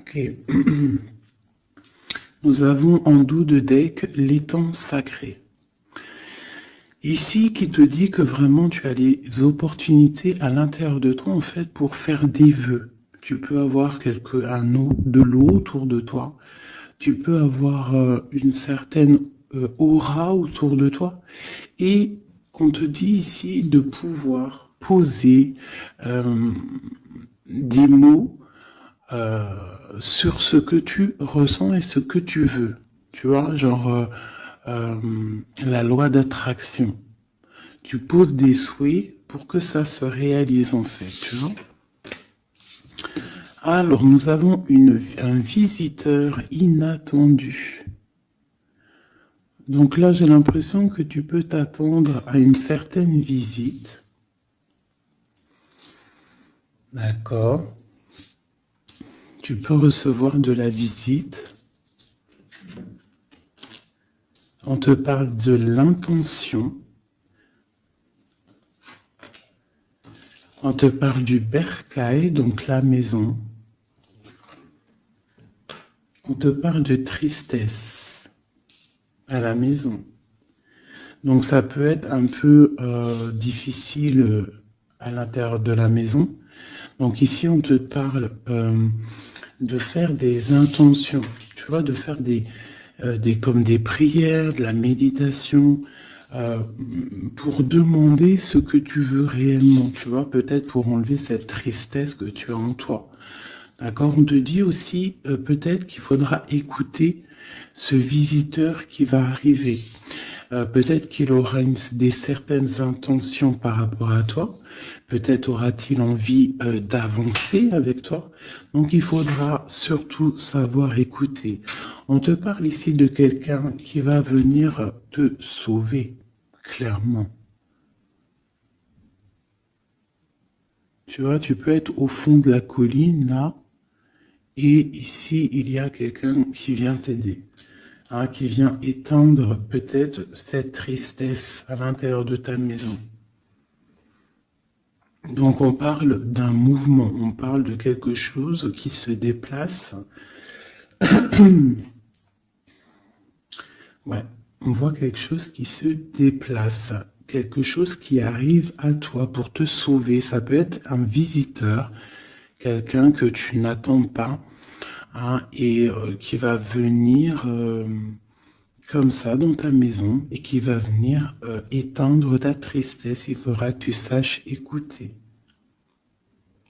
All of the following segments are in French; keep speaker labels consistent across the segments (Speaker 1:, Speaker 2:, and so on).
Speaker 1: Ok. Nous avons en dos de deck l'étang sacré. Ici, qui te dit que vraiment tu as les opportunités à l'intérieur de toi, en fait, pour faire des vœux. Tu peux avoir de l'eau autour de toi. Tu peux avoir une certaine aura autour de toi. Et on te dit ici de pouvoir poser des mots sur ce que tu ressens et ce que tu veux. Tu vois, genre la loi d'attraction. Tu poses des souhaits pour que ça se réalise en fait, tu vois. Alors, nous avons un visiteur inattendu. Donc là, j'ai l'impression que tu peux t'attendre à une certaine visite. D'accord. Tu peux recevoir de la visite. On te parle de l'intention. On te parle du bercail, donc la maison. On te parle de tristesse à la maison. Donc ça peut être un peu difficile à l'intérieur de la maison. Donc ici, on te parle de faire des intentions, tu vois, de faire comme des prières, de la méditation, pour demander ce que tu veux réellement, tu vois, peut-être pour enlever cette tristesse que tu as en toi. D'accord? On te dit aussi peut-être qu'il faudra écouter ce visiteur qui va arriver. Peut-être qu'il aura des certaines intentions par rapport à toi. Peut-être aura-t-il envie d'avancer avec toi. Donc il faudra surtout savoir écouter. On te parle ici de quelqu'un qui va venir te sauver, clairement. Tu vois, tu peux être au fond de la colline, là, et ici, il y a quelqu'un qui vient t'aider. Hein, qui vient éteindre peut-être cette tristesse à l'intérieur de ta maison. Donc on parle d'un mouvement, on parle de quelque chose qui se déplace. Ouais, on voit quelque chose qui se déplace, quelque chose qui arrive à toi pour te sauver. Ça peut être un visiteur, quelqu'un que tu n'attends pas, hein, et qui va venir comme ça dans ta maison et qui va venir éteindre ta tristesse. Il faudra que tu saches écouter.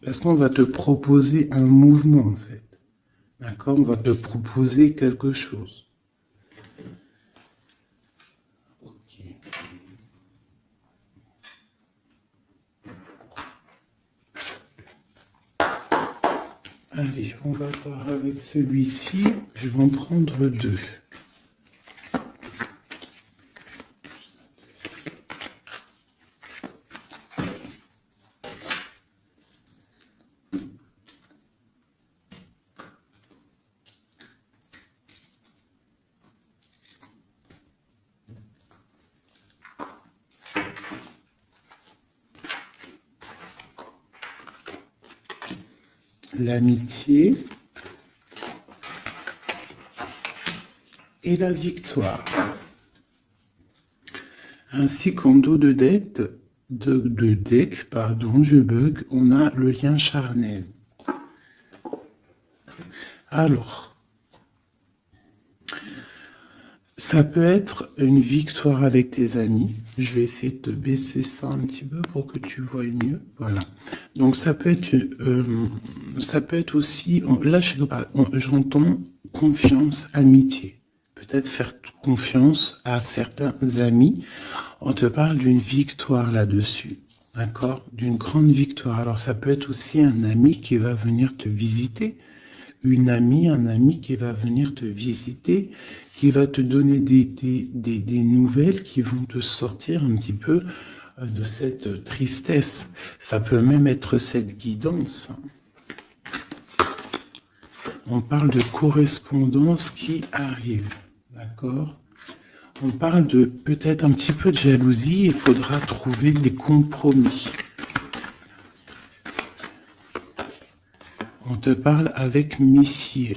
Speaker 1: Parce qu'on va te proposer un mouvement en fait. D'accord? On va te proposer quelque chose. Ok. Allez, on va voir avec celui-ci. Je vais en prendre deux. L'amitié et la victoire. Ainsi qu'en dos de deck, je bug, on a le lien charnel. Alors, ça peut être une victoire avec tes amis. Je vais essayer de te baisser ça un petit peu pour que tu vois mieux. Voilà. Donc ça peut être aussi, là j'entends confiance, amitié. Peut-être faire confiance à certains amis. On te parle d'une victoire là-dessus. D'accord? D'une grande victoire. Alors ça peut être aussi un ami qui va venir te visiter. Un ami qui va venir te visiter, qui va te donner des nouvelles qui vont te sortir un petit peu de cette tristesse. Ça peut même être cette guidance. On parle de correspondance qui arrive, d'accord? On parle de peut-être un petit peu de jalousie, il faudra trouver des compromis. On te parle avec Messier.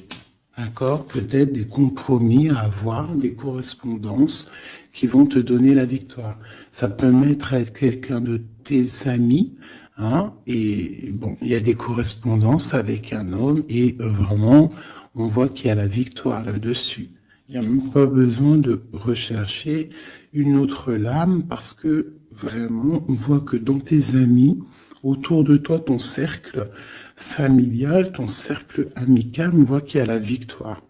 Speaker 1: D'accord? Peut-être des compromis à avoir, des correspondances qui vont te donner la victoire. Ça peut être quelqu'un de tes amis, hein, et bon, il y a des correspondances avec un homme et vraiment, on voit qu'il y a la victoire là-dessus. Il n'y a même pas besoin de rechercher une autre lame parce que vraiment, on voit que dans tes amis, autour de toi, ton cercle familial, ton cercle amical, on voit qu'il y a la victoire.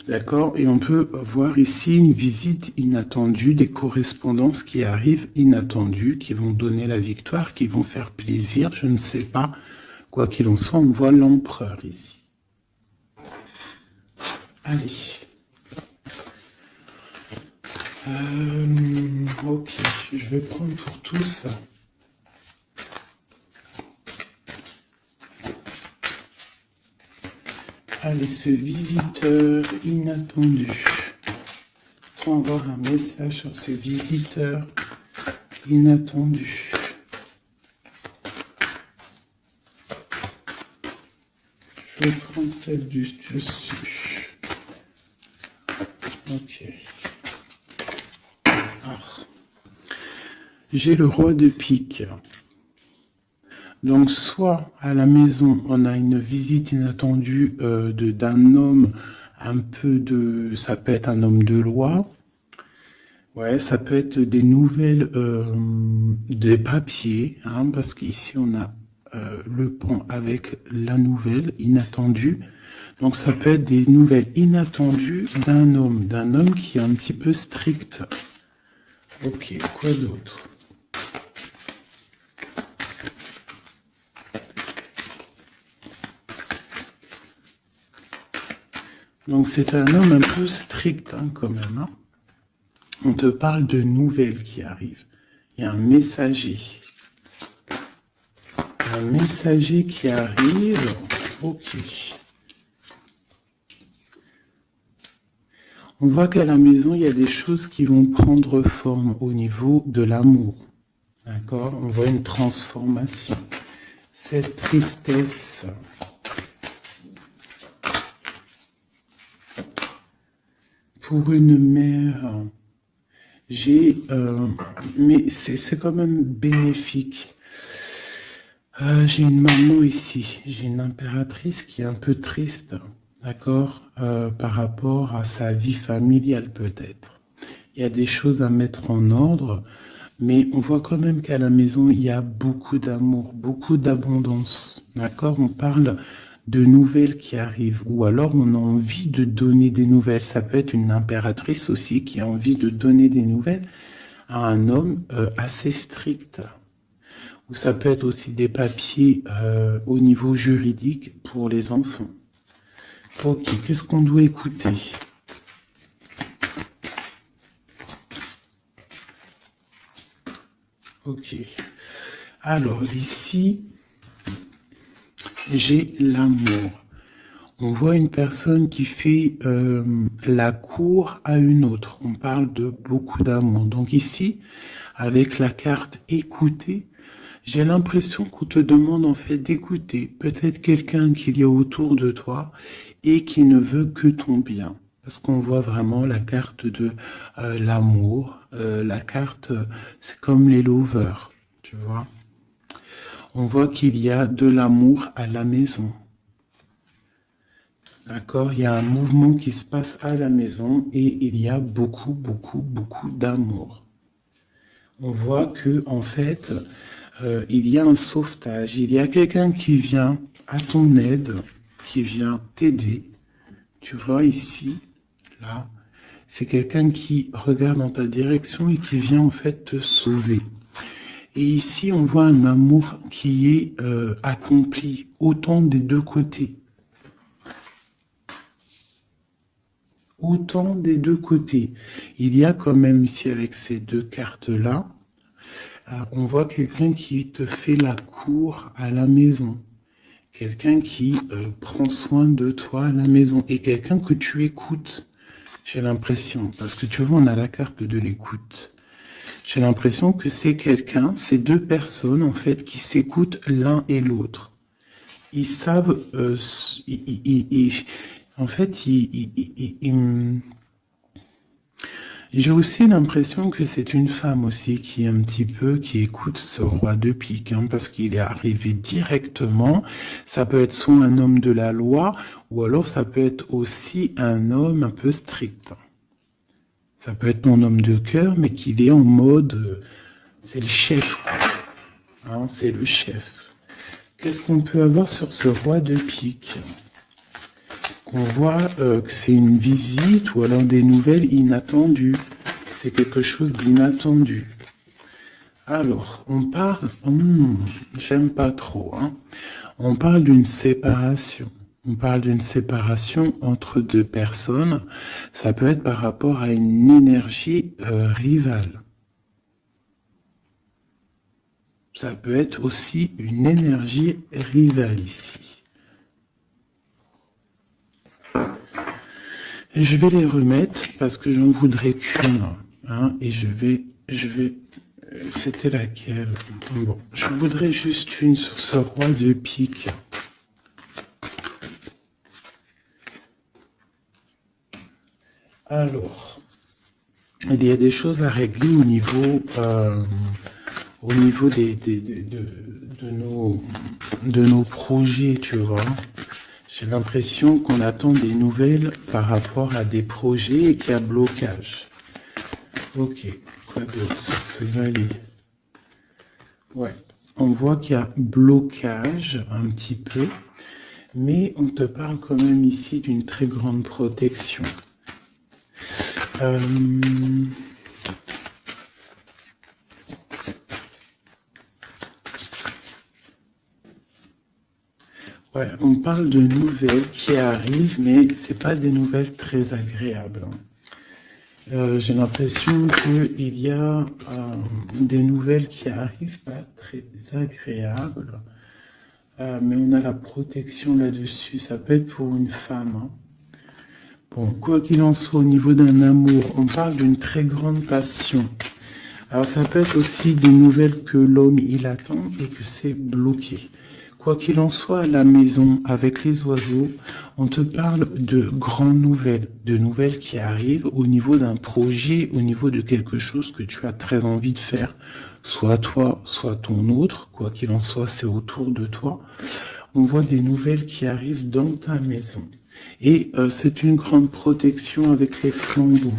Speaker 1: D'accord? Et on peut voir ici une visite inattendue, des correspondances qui arrivent inattendues, qui vont donner la victoire, qui vont faire plaisir, je ne sais pas. Quoi qu'il en soit, on voit l'empereur ici. Allez. Ok, je vais prendre pour tous. Allez, ce visiteur inattendu. On va avoir un message sur ce visiteur inattendu. Je vais prendre celle du dessus. Ok. Alors, j'ai le roi de pique. Donc, soit à la maison, on a une visite inattendue d'un homme, un peu de... Ça peut être un homme de loi. Ouais, ça peut être des nouvelles, des papiers, hein, parce qu'ici, on a le pont avec la nouvelle inattendue. Donc, ça peut être des nouvelles inattendues d'un homme qui est un petit peu strict. Ok, quoi d'autre ? Donc c'est un homme un peu strict hein, quand même. Hein. On te parle de nouvelles qui arrivent. Il y a un messager. Un messager qui arrive. Ok. On voit qu'à la maison, il y a des choses qui vont prendre forme au niveau de l'amour. D'accord? On voit une transformation. Cette tristesse... Pour une mère, mais c'est quand même bénéfique. J'ai une maman ici, j'ai une impératrice qui est un peu triste, d'accord, par rapport à sa vie familiale peut-être. Il y a des choses à mettre en ordre, mais on voit quand même qu'à la maison, il y a beaucoup d'amour, beaucoup d'abondance, d'accord? On parle de nouvelles qui arrivent, ou alors on a envie de donner des nouvelles. Ça peut être une impératrice aussi qui a envie de donner des nouvelles à un homme assez strict. Ou ça peut être aussi des papiers au niveau juridique pour les enfants. Ok, qu'est-ce qu'on doit écouter ? Ok. Alors ici, j'ai l'amour. On voit une personne qui fait la cour à une autre. On parle de beaucoup d'amour. Donc ici, avec la carte écouter, j'ai l'impression qu'on te demande en fait d'écouter peut-être quelqu'un qu'il y a autour de toi et qui ne veut que ton bien. Parce qu'on voit vraiment la carte de l'amour. La carte, c'est comme les lovers, tu vois. On voit qu'il y a de l'amour à la maison. D'accord, il y a un mouvement qui se passe à la maison et il y a beaucoup, beaucoup, beaucoup d'amour. On voit que en fait, il y a un sauvetage, il y a quelqu'un qui vient à ton aide, qui vient t'aider. Tu vois ici, là, c'est quelqu'un qui regarde dans ta direction et qui vient en fait te sauver. Et ici, on voit un amour qui est accompli autant des deux côtés. Autant des deux côtés. Il y a quand même ici avec ces deux cartes-là, on voit quelqu'un qui te fait la cour à la maison. Quelqu'un qui prend soin de toi à la maison. Et quelqu'un que tu écoutes, j'ai l'impression. Parce que tu vois, on a la carte de l'écoute. J'ai l'impression que c'est quelqu'un, c'est deux personnes en fait, qui s'écoutent l'un et l'autre. ils savent, en fait, j'ai aussi l'impression que c'est une femme aussi qui est un petit peu, qui écoute ce roi de pique, hein, parce qu'il est arrivé directement. Ça peut être soit un homme de la loi, ou alors ça peut être aussi un homme un peu strict. Ça peut être ton homme de cœur, mais qu'il est en mode, c'est le chef, hein, c'est le chef. Qu'est-ce qu'on peut avoir sur ce roi de pique? On voit que c'est une visite ou alors des nouvelles inattendues. C'est quelque chose d'inattendu. Alors, on parle... j'aime pas trop. Hein. On parle d'une séparation. On parle d'une séparation entre deux personnes. Ça peut être par rapport à une énergie rivale. Ça peut être aussi une énergie rivale ici. Et je vais les remettre parce que j'en voudrais qu'une. Hein, et je vais, c'était laquelle? Bon, je voudrais juste une sur ce roi de pique. Alors, il y a des choses à régler au niveau de nos projets, tu vois. J'ai l'impression qu'on attend des nouvelles par rapport à des projets et qu'il y a blocage. Ok, quoi d'autre sur ce valet? Ouais, on voit qu'il y a blocage un petit peu, mais on te parle quand même ici d'une très grande protection. Ouais, on parle de nouvelles qui arrivent, mais c'est pas des nouvelles très agréables. J'ai l'impression qu'il y a des nouvelles qui arrivent pas très agréables, mais on a la protection là-dessus. Ça peut être pour une femme. Hein. Bon, quoi qu'il en soit, au niveau d'un amour, on parle d'une très grande passion. Alors ça peut être aussi des nouvelles que l'homme il attend et que c'est bloqué. Quoi qu'il en soit, à la maison, avec les oiseaux, on te parle de grandes nouvelles, de nouvelles qui arrivent au niveau d'un projet, au niveau de quelque chose que tu as très envie de faire, soit toi, soit ton autre, quoi qu'il en soit, c'est autour de toi. On voit des nouvelles qui arrivent dans ta maison. Et c'est une grande protection avec les flambeaux.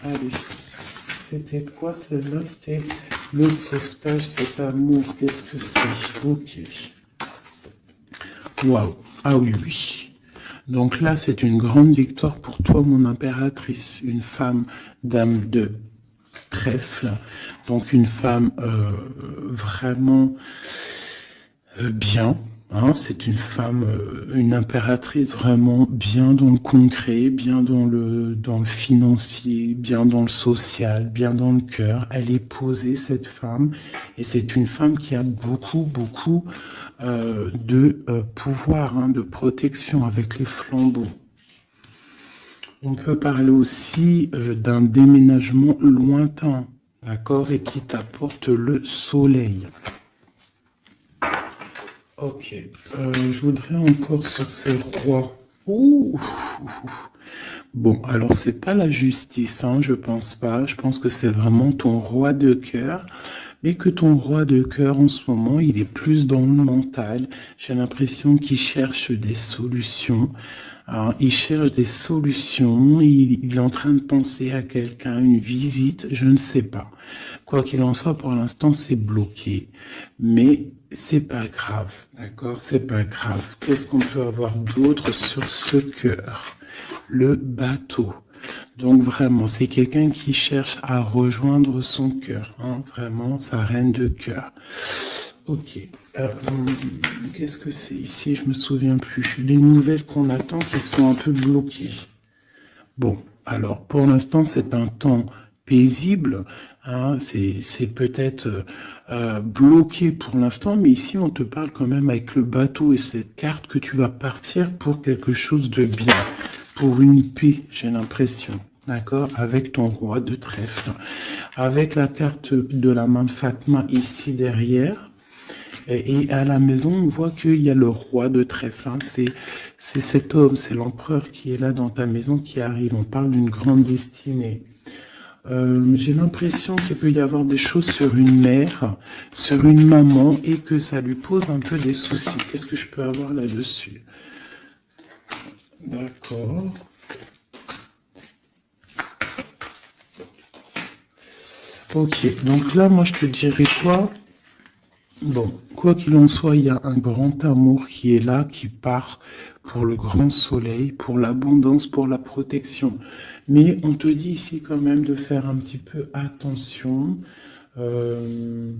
Speaker 1: Allez, c'était quoi celle-là? C'était le sauvetage, cet amour, qu'est-ce que c'est? Ok. Waouh, ah oui, oui. Donc là, c'est une grande victoire pour toi, mon impératrice, une femme dame de trèfle, donc une femme vraiment bien. Hein, c'est une femme, une impératrice vraiment bien dans le concret, bien dans le financier, bien dans le social, bien dans le cœur. Elle est posée, cette femme, et c'est une femme qui a beaucoup de pouvoir, hein, de protection avec les flambeaux. On peut parler aussi d'un déménagement lointain, d'accord, et qui t'apporte le soleil. Ok, je voudrais encore sur ces rois. Ouh. Bon, alors c'est pas la justice, hein, je pense pas. Je pense que c'est vraiment ton roi de cœur. Mais que ton roi de cœur, en ce moment, il est plus dans le mental. J'ai l'impression qu'il cherche des solutions. Alors, il cherche des solutions. Il est en train de penser à quelqu'un, une visite, je ne sais pas. Quoi qu'il en soit, pour l'instant, c'est bloqué. Mais c'est pas grave, d'accord? C'est pas grave. Qu'est-ce qu'on peut avoir d'autre sur ce cœur? Le bateau. Donc vraiment, c'est quelqu'un qui cherche à rejoindre son cœur, hein, vraiment, sa reine de cœur. Ok. Qu'est-ce que c'est ici? Je me souviens plus. Les nouvelles qu'on attend qui sont un peu bloquées. Bon, alors pour l'instant, c'est un temps paisible. Hein, c'est peut-être bloqué pour l'instant, mais ici, on te parle quand même avec le bateau et cette carte que tu vas partir pour quelque chose de bien. Pour une paix, j'ai l'impression, d'accord, avec ton roi de trèfle, avec la carte de la main de Fatma ici derrière, Et à la maison, on voit qu'il y a le roi de trèfle. Hein. C'est cet homme, c'est l'empereur qui est là dans ta maison qui arrive. On parle d'une grande destinée. J'ai l'impression qu'il peut y avoir des choses sur une mère, sur une maman, et que ça lui pose un peu des soucis. Qu'est-ce que je peux avoir là-dessus? D'accord. Ok, donc là, moi, je te dirais quoi? Bon, quoi qu'il en soit, il y a un grand amour qui est là, qui part pour le grand soleil, pour l'abondance, pour la protection. Mais on te dit ici quand même de faire un petit peu attention. Euh,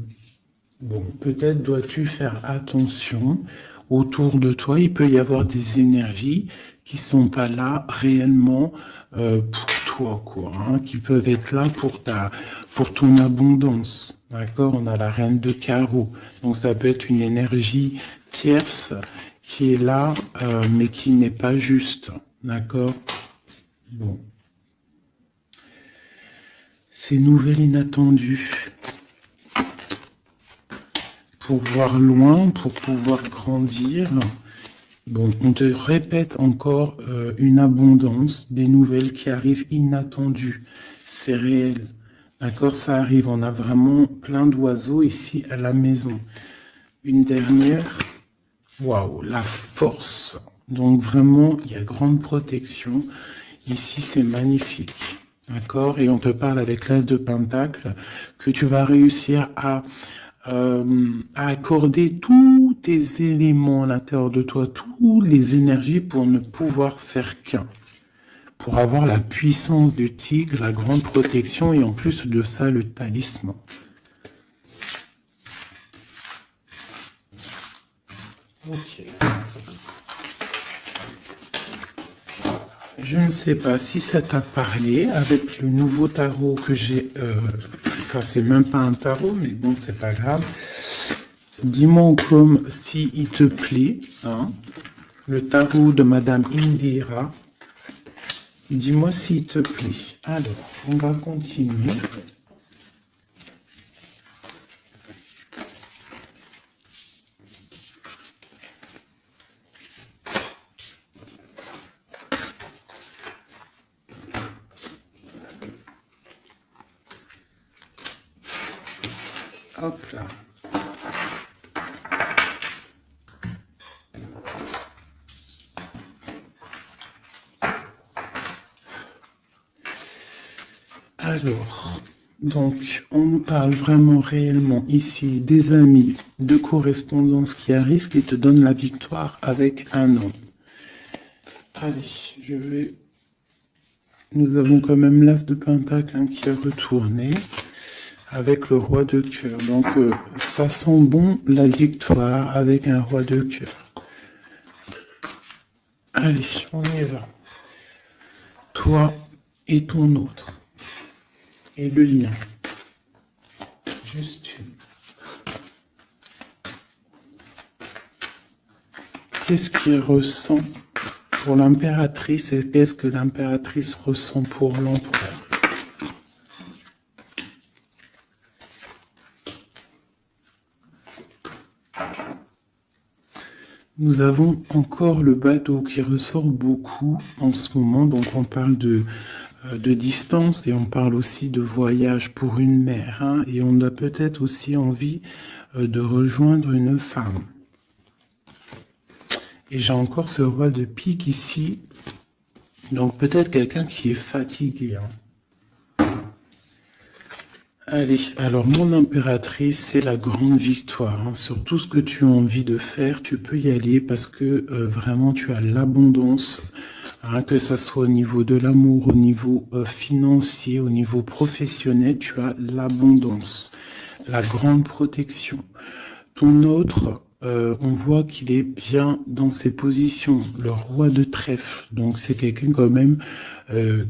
Speaker 1: bon, peut-être dois-tu faire attention autour de toi. Il peut y avoir des énergies qui sont pas là réellement pour toi, quoi, hein, qui peuvent être là pour ton abondance. D'accord? On a la reine de carreau. Donc ça peut être une énergie tierce qui est là, mais qui n'est pas juste. D'accord? Bon. Ces nouvelles inattendues. Pour voir loin, pour pouvoir grandir. Bon, on te répète encore une abondance, des nouvelles qui arrivent inattendues. C'est réel. D'accord, ça arrive. On a vraiment plein d'oiseaux ici à la maison. Une dernière. Waouh, la force. Donc vraiment, il y a grande protection. Ici, c'est magnifique. D'accord? Et on te parle avec l'As de Pentacle que tu vas réussir à accorder tous tes éléments à l'intérieur de toi, toutes les énergies pour ne pouvoir faire qu'un. Pour avoir la puissance du tigre, la grande protection et en plus de ça, le talisman. Ok. Je ne sais pas si ça t'a parlé avec le nouveau tarot que j'ai. Enfin, c'est même pas un tarot, mais bon, c'est pas grave. Dis-moi comme si il te plaît. Hein, le tarot de Madame Indira. Dis-moi s'il te plaît. Alors, on va continuer. Hop là. Alors, donc, on nous parle vraiment réellement ici des amis de correspondance qui arrivent, qui te donnent la victoire avec un homme. Allez, je vais... Nous avons quand même l'As de Pentacle hein, qui est retourné avec le roi de cœur. Donc, ça sent bon la victoire avec un roi de cœur. Allez, on y va. Toi et ton autre. Et le lien. Juste une. Qu'est-ce qu'il ressent pour l'impératrice et qu'est-ce que l'impératrice ressent pour l'empereur? Nous avons encore le bateau qui ressort beaucoup en ce moment, donc on parle de distance et on parle aussi de voyage pour une mère, hein, et on a peut-être aussi envie de rejoindre une femme. Et j'ai encore ce roi de pique ici, donc peut-être quelqu'un qui est fatigué. Hein. Allez, alors mon impératrice, c'est la grande victoire. Hein. Sur tout ce que tu as envie de faire, tu peux y aller parce que vraiment tu as l'abondance, hein, que ça soit au niveau de l'amour, au niveau financier, au niveau professionnel, tu as l'abondance, la grande protection. Ton autre, on voit qu'il est bien dans ses positions, le roi de trèfle. Donc c'est quelqu'un quand même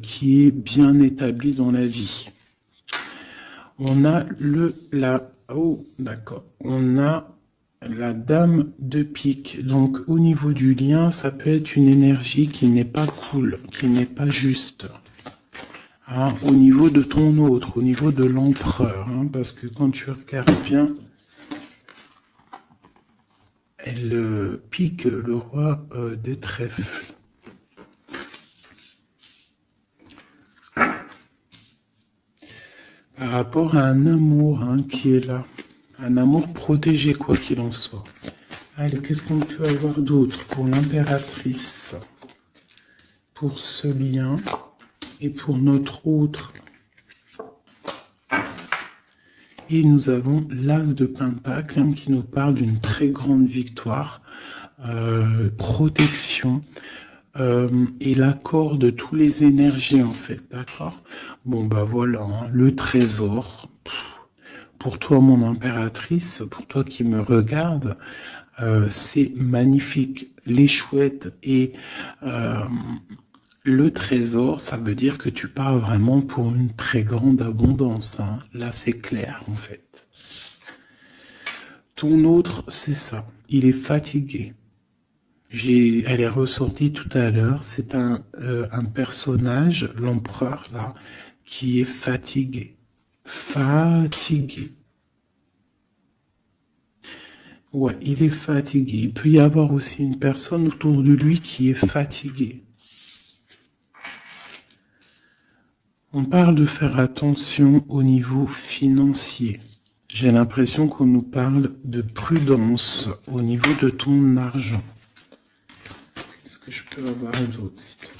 Speaker 1: qui est bien établi dans la vie. On a on a la dame de pique. Donc, au niveau du lien, ça peut être une énergie qui n'est pas cool, qui n'est pas juste. Hein, au niveau de ton autre, au niveau de l'empereur. Hein, parce que quand tu regardes bien, elle pique le roi des trèfles. Par rapport à un amour qui est là. Un amour protégé, quoi qu'il en soit. Allez, qu'est-ce qu'on peut avoir d'autre pour l'impératrice? Pour ce lien et pour notre autre. Et nous avons l'As de Pentacle qui nous parle d'une très grande victoire, protection et l'accord de toutes les énergies en fait, d'accord? Bon bah voilà, le trésor. Pour toi mon impératrice, pour toi qui me regarde, c'est magnifique. Les chouettes et le trésor, ça veut dire que tu pars vraiment pour une très grande abondance. Là, c'est clair, en fait. Ton autre, c'est ça. Il est fatigué. Elle est ressortie tout à l'heure. C'est un personnage, l'empereur, là, qui est fatigué. Fatigué. Ouais, il est fatigué. Il peut y avoir aussi une personne autour de lui qui est fatiguée. On parle de faire attention au niveau financier. J'ai l'impression qu'on nous parle de prudence au niveau de ton argent. Qu'est-ce que je peux avoir d'autre, s'il te plaît?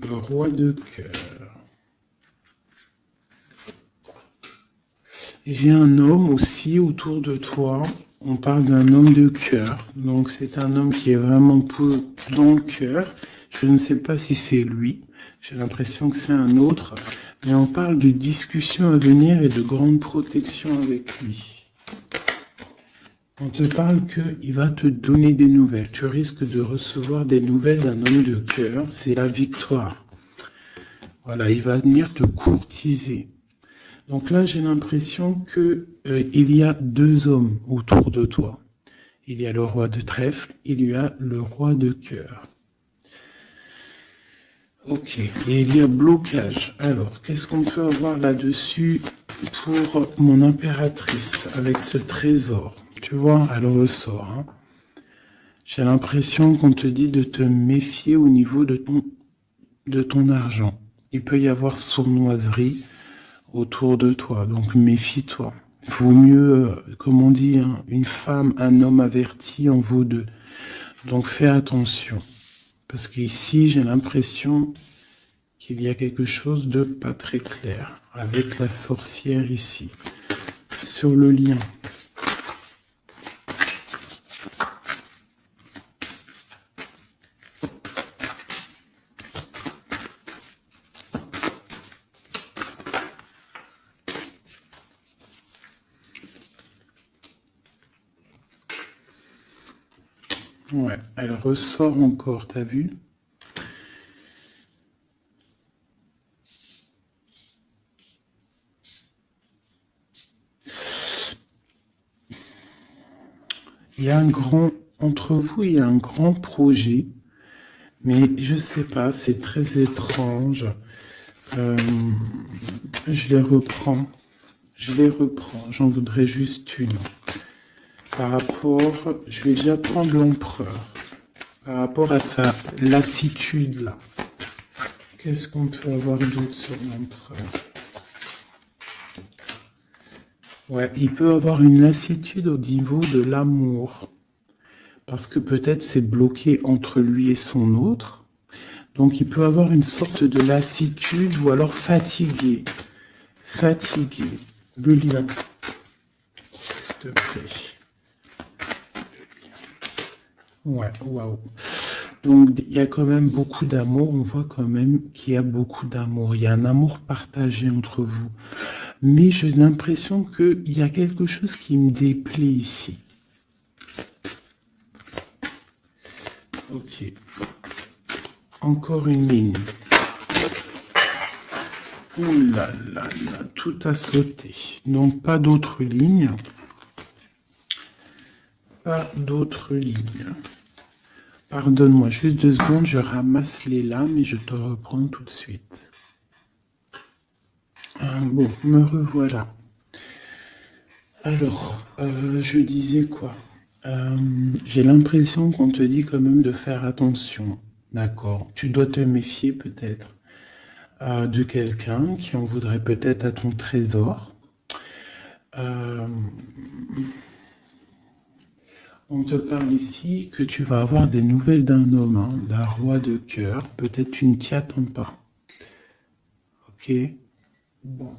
Speaker 1: Le roi de cœur. J'ai un homme aussi autour de toi. On parle d'un homme de cœur. Donc c'est un homme qui est vraiment dans le cœur. Je ne sais pas si c'est lui. J'ai l'impression que c'est un autre. Mais on parle de discussions à venir et de grande protection avec lui. On te parle qu'il va te donner des nouvelles. Tu risques de recevoir des nouvelles d'un homme de cœur. C'est la victoire. Voilà, il va venir te courtiser. Donc là, j'ai l'impression qu'il y a deux hommes autour de toi. Il y a le roi de trèfle, il y a le roi de cœur. Ok, et il y a blocage. Alors, qu'est-ce qu'on peut avoir là-dessus pour mon impératrice avec ce trésor? Tu vois, elle ressort. J'ai l'impression qu'on te dit de te méfier au niveau de ton argent. Il peut y avoir sournoiserie autour de toi, donc méfie-toi. Il vaut mieux, comme on dit, une femme, un homme averti en vaut deux. Donc fais attention. Parce qu'ici, j'ai l'impression qu'il y a quelque chose de pas très clair avec la sorcière ici. Sur le lien. Ouais, elle ressort encore, t'as vu? Il y a entre vous, il y a un grand projet, mais je sais pas, c'est très étrange. Je les reprends, j'en voudrais juste une. Par rapport, je vais déjà prendre l'empereur. Par rapport à sa lassitude là. Qu'est-ce qu'on peut avoir d'autre sur l'empereur? Ouais, il peut avoir une lassitude au niveau de l'amour. Parce que peut-être c'est bloqué entre lui et son autre. Donc il peut avoir une sorte de lassitude ou alors fatigué. Fatigué. Le lien. S'il te plaît. Ouais, waouh. Donc il y a quand même beaucoup d'amour, on voit quand même qu'il y a beaucoup d'amour, il y a un amour partagé entre vous. Mais j'ai l'impression qu'il y a quelque chose qui me déplaît ici. Ok. Encore une ligne. Ouh là là là, tout a sauté. Donc pas d'autres lignes. Pas d'autres lignes. Pardonne-moi, juste 2 secondes, je ramasse les lames et je te reprends tout de suite. Bon, me revoilà. Alors, je disais quoi? J'ai l'impression qu'on te dit quand même de faire attention, d'accord? Tu dois te méfier peut-être de quelqu'un qui en voudrait peut-être à ton trésor. Euh, on te parle ici que tu vas avoir des nouvelles d'un homme, hein, d'un roi de cœur. Peut-être tu ne t'y attends pas. Ok? Bon.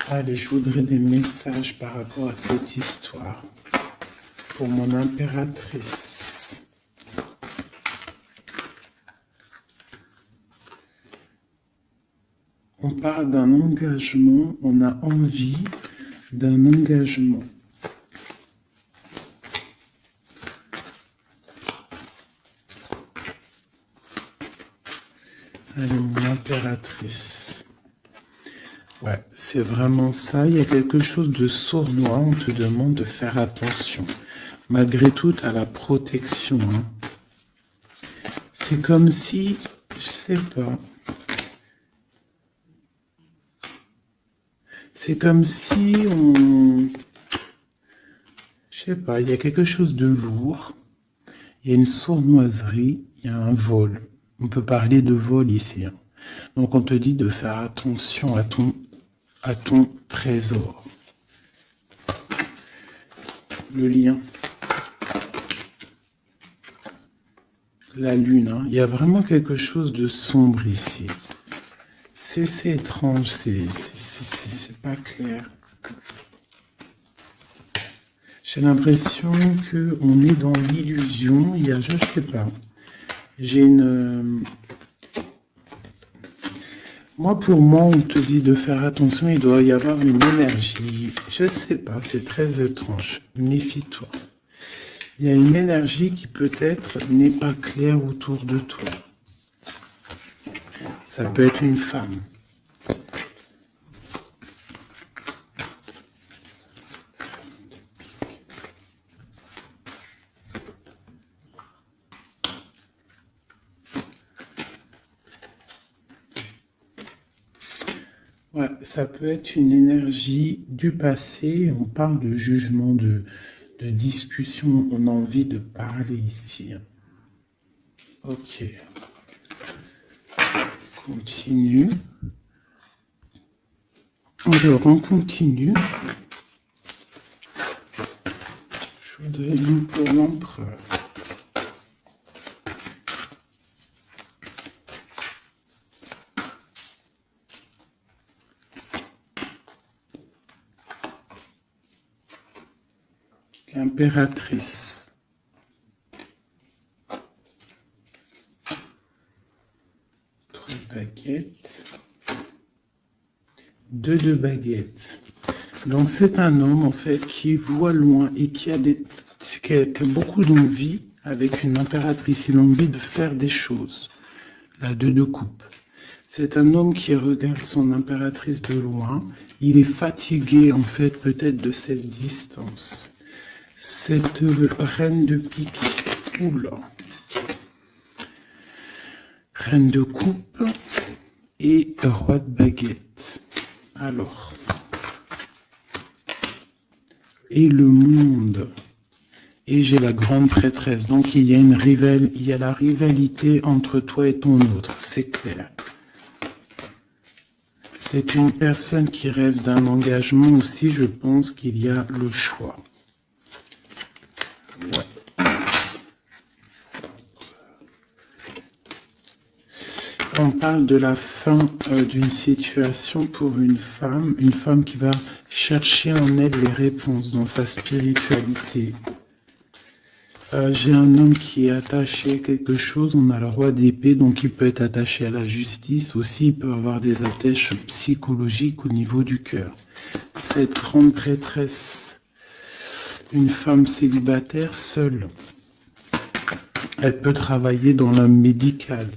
Speaker 1: Allez, je voudrais des messages par rapport à cette histoire. Pour mon impératrice. On parle d'un engagement, on a envie d'un engagement. Allez, mon impératrice. Ouais, c'est vraiment ça. Il y a quelque chose de sournois. On te demande de faire attention. Malgré tout, à la protection. Hein. C'est comme si, je sais pas. C'est comme si on... Je sais pas, il y a quelque chose de lourd. Il y a une sournoiserie, il y a un vol. On peut parler de vol ici. Hein. Donc on te dit de faire attention à ton trésor. Le lien. La lune. Hein. Il y a vraiment quelque chose de sombre ici. C'est étrange, c'est pas clair. J'ai l'impression qu'on est dans l'illusion. Il y a, je sais pas. J'ai une... Pour moi, on te dit de faire attention, il doit y avoir une énergie. Je sais pas, c'est très étrange. Méfie-toi. Il y a une énergie qui peut-être n'est pas claire autour de toi. Ça peut être une femme. Ouais, ça peut être une énergie du passé. On parle de jugement, de discussion. On a envie de parler ici. Ok. Continue. Alors, on continue. Je voudrais une pour l'empereur. L'impératrice. 3 baguettes. 2 de baguettes. Donc c'est un homme en fait qui voit loin et qui a beaucoup d'envie avec une impératrice. Il a envie de faire des choses. La 2 de coupe. C'est un homme qui regarde son impératrice de loin. Il est fatigué en fait peut-être de cette distance. Cette reine de pique. Oula. Reine de coupe et roi de baguette. Alors. Et le monde. Et j'ai la grande prêtresse. Donc il y a la rivalité entre toi et ton autre. C'est clair. C'est une personne qui rêve d'un engagement aussi. Je pense qu'il y a le choix. Ouais. On parle de la fin d'une situation pour une femme qui va chercher en elle les réponses dans sa spiritualité. J'ai un homme qui est attaché à quelque chose, on a le roi d'épée, donc il peut être attaché à la justice, aussi il peut avoir des attaches psychologiques au niveau du cœur. Cette grande prêtresse, une femme célibataire seule, elle peut travailler dans le médical.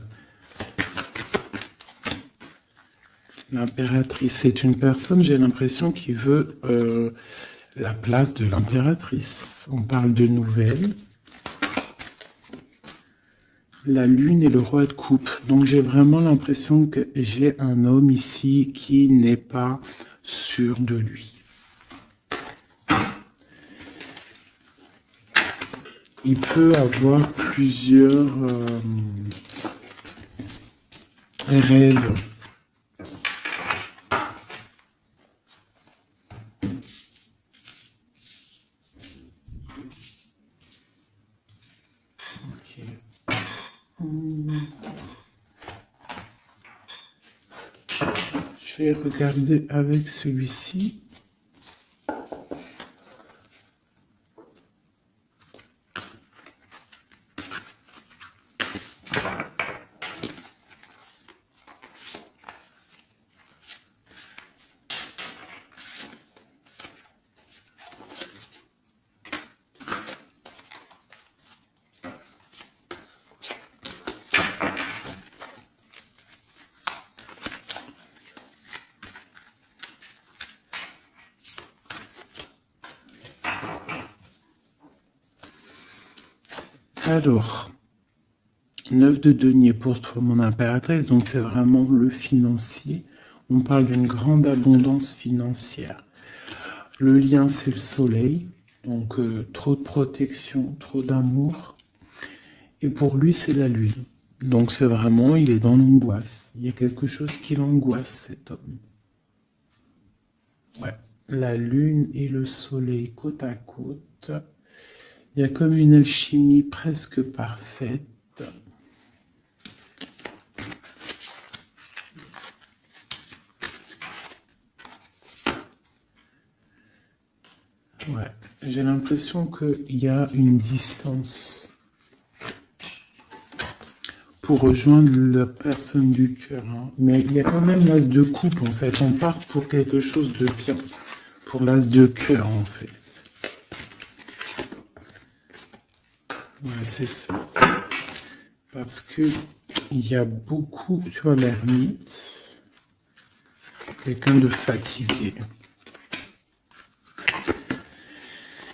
Speaker 1: L'impératrice, c'est une personne, j'ai l'impression, qui veut la place de l'impératrice. On parle de nouvelles. La lune et le roi de coupe. Donc j'ai vraiment l'impression que j'ai un homme ici qui n'est pas sûr de lui. Il peut avoir plusieurs rêves. Je vais regarder avec celui-ci. Alors, 9 de denier pour mon impératrice, donc c'est vraiment le financier. On parle d'une grande abondance financière. Le lien, c'est le soleil, donc trop de protection, trop d'amour. Et pour lui, c'est la lune. Donc c'est vraiment, il est dans l'angoisse. Il y a quelque chose qui l'angoisse, cet homme. Ouais, la lune et le soleil côte à côte. Il y a comme une alchimie presque parfaite. Ouais, j'ai l'impression qu'il y a une distance pour rejoindre la personne du cœur. Hein. Mais il y a quand même l'as de coupe, en fait. On part pour quelque chose de bien. Pour l'as de cœur, en fait. Ouais, c'est ça. Parce que il y a beaucoup, tu vois, l'ermite, quelqu'un de fatigué.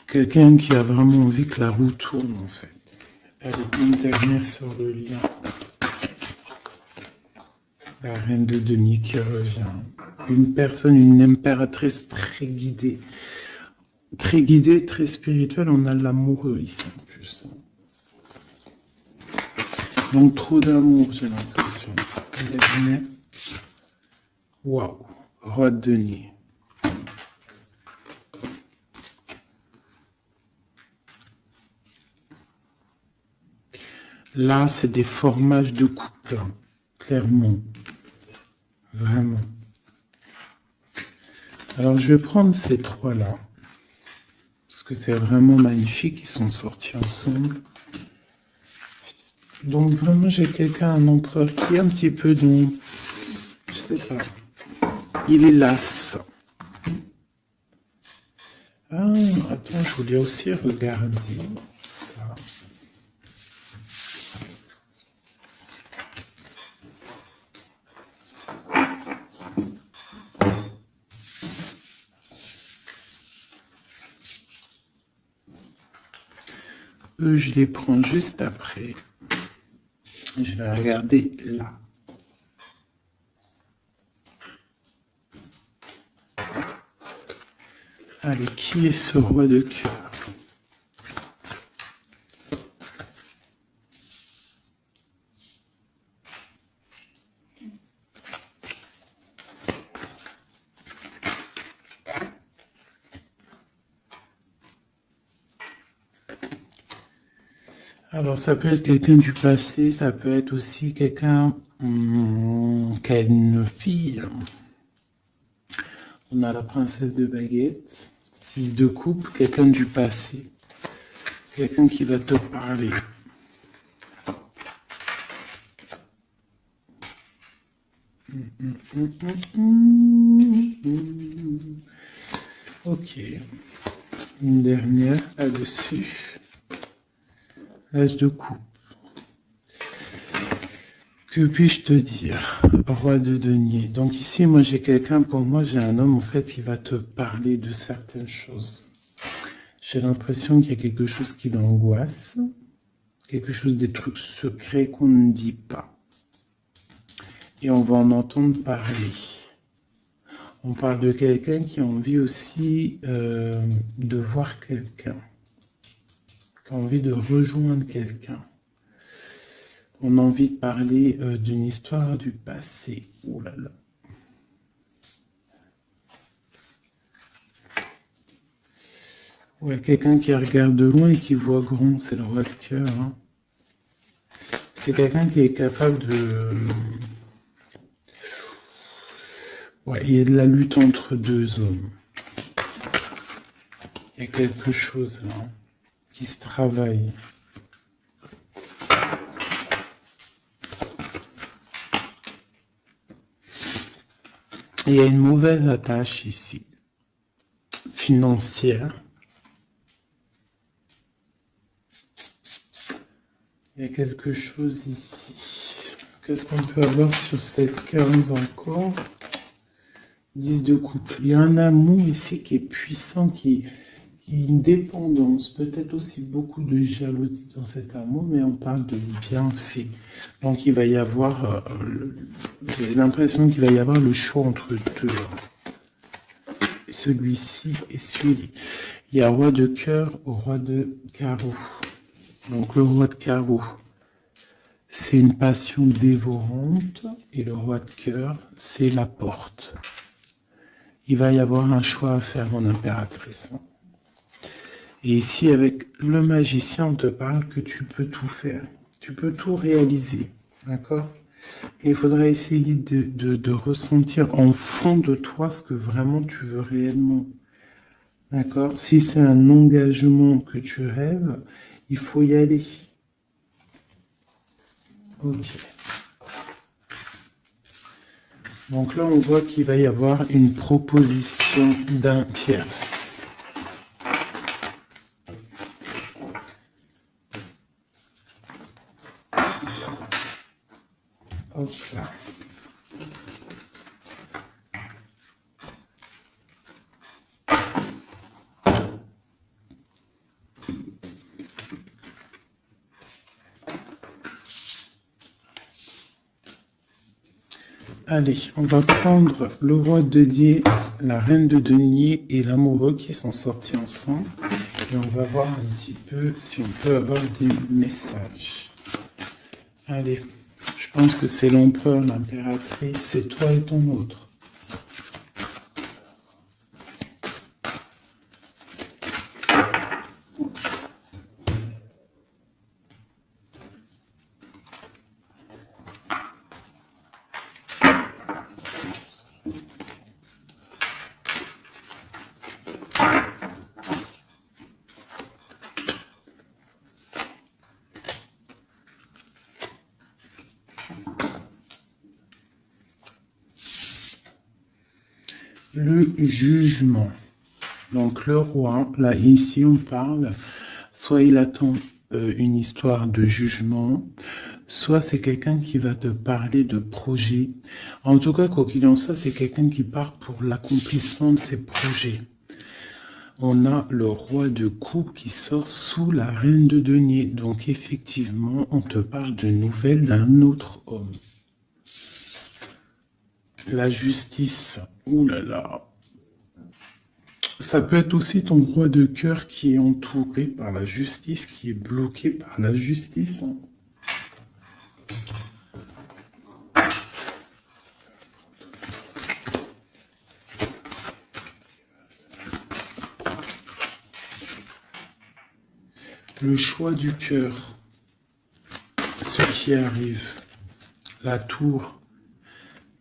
Speaker 1: Quelqu'un qui a vraiment envie que la roue tourne, en fait. Allez, une dernière sur le lien. La reine de denier qui revient. Une personne, une impératrice très guidée, très spirituelle. On a l'amoureux ici, en plus. Donc, trop d'amour, j'ai l'impression. Waouh, roi de denier. Là, c'est des formages de couple, hein, clairement. Vraiment. Alors, je vais prendre ces trois-là. Parce que c'est vraiment magnifique. Ils sont sortis ensemble. Donc, vraiment, j'ai quelqu'un, un empereur qui est un petit peu dans... Je sais pas. Il est las. Ah, attends, je voulais aussi regarder ça. Eux, je les prends juste après. Je vais regarder là. Allez, qui est ce roi de cœur? Alors, ça peut être quelqu'un du passé, ça peut être aussi quelqu'un qui a une fille. On a la princesse de baguette, 6 de coupe, quelqu'un du passé, quelqu'un qui va te parler. Ok, une dernière là-dessus. L'as de coupe. Que puis-je te dire, roi de denier? Donc ici, moi j'ai quelqu'un, pour moi j'ai un homme en fait qui va te parler de certaines choses. J'ai l'impression qu'il y a quelque chose qui l'angoisse, quelque chose, des trucs secrets qu'on ne dit pas. Et on va en entendre parler. On parle de quelqu'un qui a envie aussi de voir quelqu'un, qui a envie de rejoindre quelqu'un. On a envie de parler d'une histoire du passé. Oh là là. Ouais, quelqu'un qui regarde de loin et qui voit grand, c'est le roi de cœur. Hein. C'est quelqu'un qui est capable de... Ouais, il y a de la lutte entre deux hommes. Il y a quelque chose là, hein, qui se travaille. Il y a une mauvaise attache ici, financière. Il y a quelque chose ici. Qu'est-ce qu'on peut avoir sur cette case encore? 10 de coupe. Il y a un amour ici qui est puissant, qui est une dépendance, peut-être aussi beaucoup de jalousie dans cet amour, mais on parle de bienfait. Donc il va y avoir, j'ai l'impression qu'il va y avoir le choix entre deux. Celui-ci et celui-ci. Il y a roi de cœur au roi de carreau. Donc le roi de carreau, c'est une passion dévorante, et le roi de cœur, c'est la porte. Il va y avoir un choix à faire, mon impératrice. Et ici, avec le magicien, on te parle que tu peux tout faire. Tu peux tout réaliser. D'accord? Et il faudra essayer de ressentir en fond de toi ce que vraiment tu veux réellement. D'accord? Si c'est un engagement que tu rêves, il faut y aller. Ok. Donc là, on voit qu'il va y avoir une proposition d'un tierce. Hop là. Allez, on va prendre le roi de denier, la reine de denier et l'amoureux qui sont sortis ensemble. Et on va voir un petit peu si on peut avoir des messages. Allez, je pense que c'est l'empereur, l'impératrice, c'est toi et ton autre. Le jugement. Donc le roi, là ici on parle, soit il attend une histoire de jugement, soit c'est quelqu'un qui va te parler de projet. En tout cas, quoi qu'il en soit, c'est quelqu'un qui part pour l'accomplissement de ses projets. On a le roi de coupe qui sort sous la reine de denier. Donc effectivement, on te parle de nouvelles d'un autre homme. La justice, ouh là là. Ça peut être aussi ton roi de cœur qui est entouré par la justice, qui est bloqué par la justice. Le choix du cœur, ce qui arrive, la tour.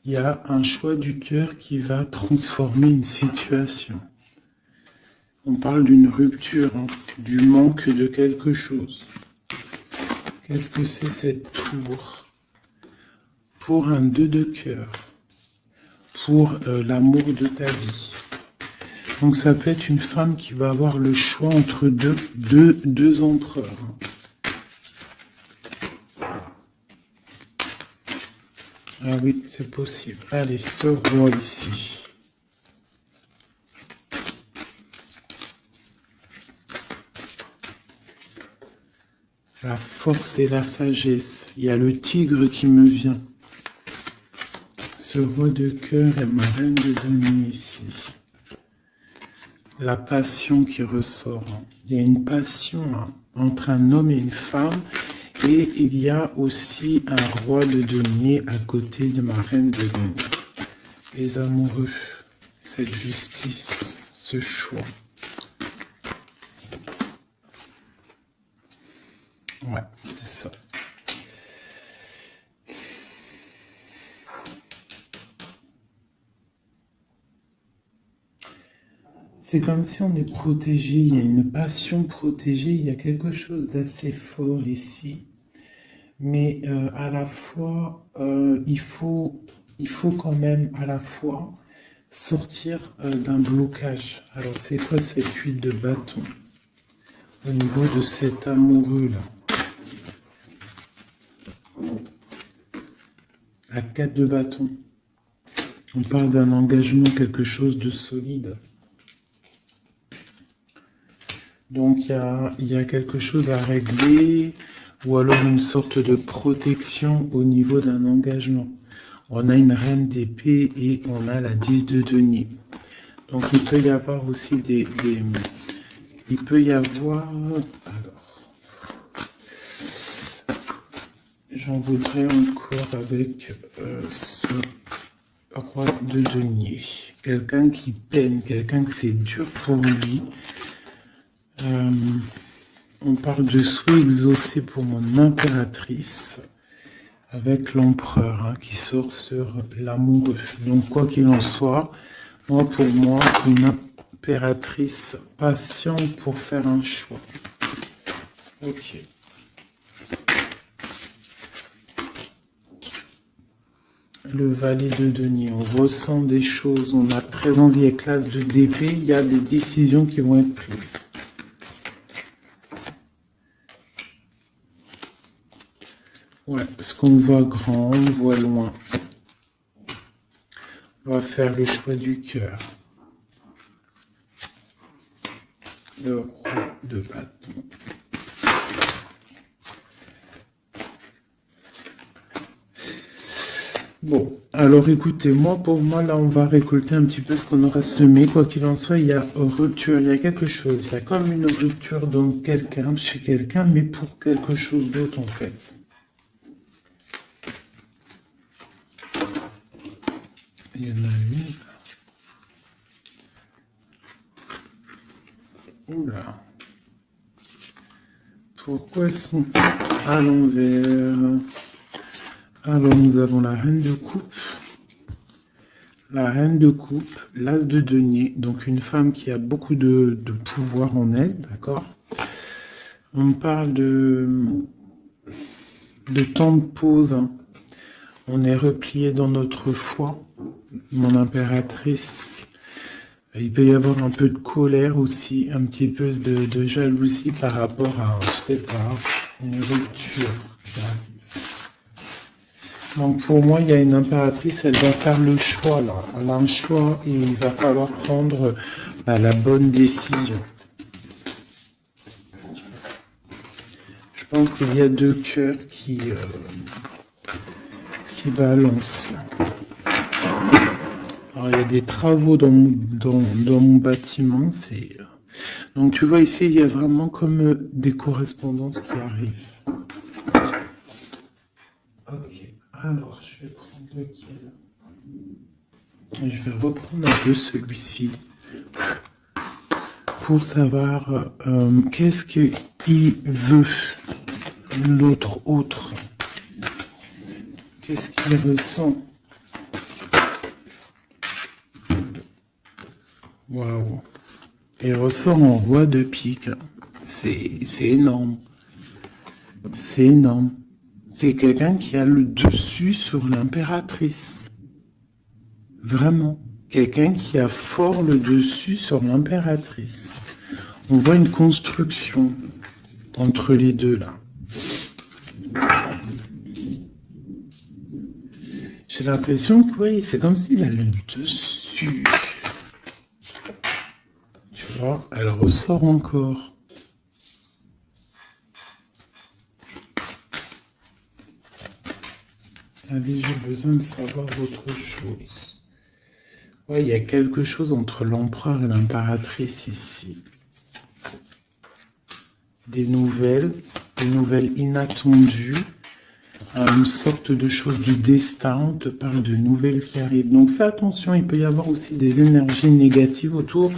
Speaker 1: Il y a un choix du cœur qui va transformer une situation. On parle d'une rupture, hein, du manque de quelque chose. Qu'est-ce que c'est cette tour? Pour un 2 de cœur, pour l'amour de ta vie. Donc ça peut être une femme qui va avoir le choix entre deux empereurs. Ah oui, c'est possible. Allez, ce roi ici. La force et la sagesse. Il y a le tigre qui me vient. Ce roi de cœur et ma reine de denier ici. La passion qui ressort. Il y a une passion entre un homme et une femme. Et il y a aussi un roi de denier à côté de ma reine de denier. Les amoureux, cette justice, ce choix. Ouais, c'est ça. C'est comme si on est protégé, il y a une passion protégée, il y a quelque chose d'assez fort ici. Mais à la fois, il faut quand même à la fois sortir d'un blocage. Alors c'est quoi cette huile de bâton au niveau de cet amoureux-là? La 4 de bâton. On parle d'un engagement, quelque chose de solide. Donc il y a quelque chose à régler, ou alors une sorte de protection au niveau d'un engagement. On a une reine d'épée et on a la 10 de denier. Donc il peut y avoir aussi il peut y avoir... Alors, j'en voudrais encore avec ce roi de denier. Quelqu'un qui peine, quelqu'un que c'est dur pour lui. On parle de souhait exaucé pour mon impératrice avec l'empereur qui sort sur l'amoureux. Donc quoi qu'il en soit, pour moi, une impératrice patiente pour faire un choix. Ok. Le valet de denier, on ressent des choses, on a très envie avec l'as de d'épée, il y a des décisions qui vont être prises. Ouais, parce qu'on voit grand, on voit loin. On va faire le choix du cœur. Le roi de bâton. Bon, alors écoutez, pour moi, là, on va récolter un petit peu ce qu'on aura semé. Quoi qu'il en soit, il y a rupture, il y a quelque chose. Il y a comme une rupture dans quelqu'un, chez quelqu'un, mais pour quelque chose d'autre, en fait. Il y en a une. Oula. Pourquoi elles sont à l'envers? Alors, nous avons la reine de coupe. La reine de coupe, l'as de denier, donc une femme qui a beaucoup de pouvoir en elle, d'accord? On parle de temps de pause. On est replié dans notre foi. Mon impératrice, il peut y avoir un peu de colère aussi, un petit peu de jalousie par rapport à, je sais pas, une rupture qui arrive. Donc pour moi, il y a une impératrice, elle va faire le choix là. Elle a un choix et il va falloir prendre la bonne décision. Je pense qu'il y a deux cœurs qui balancent là. Alors il y a des travaux dans mon bâtiment. Donc tu vois ici, il y a vraiment comme des correspondances qui arrivent. Ok, alors je vais prendre lequel? Je vais reprendre un peu celui-ci pour savoir qu'est-ce qu'il veut, autre. Qu'est-ce qu'il ressent? Waouh! Il ressort en roi de pique. C'est énorme. C'est énorme. C'est quelqu'un qui a le dessus sur l'impératrice. Vraiment. Quelqu'un qui a fort le dessus sur l'impératrice. On voit une construction entre les deux là. J'ai l'impression que oui, c'est comme s'il a le dessus. Tu vois, elle ressort encore. Allez, j'ai besoin de savoir autre chose. Ouais, il y a quelque chose entre l'empereur et l'impératrice ici. Des nouvelles inattendues, une sorte de chose du destin, on te parle de nouvelles qui arrivent. Donc fais attention, il peut y avoir aussi des énergies négatives autour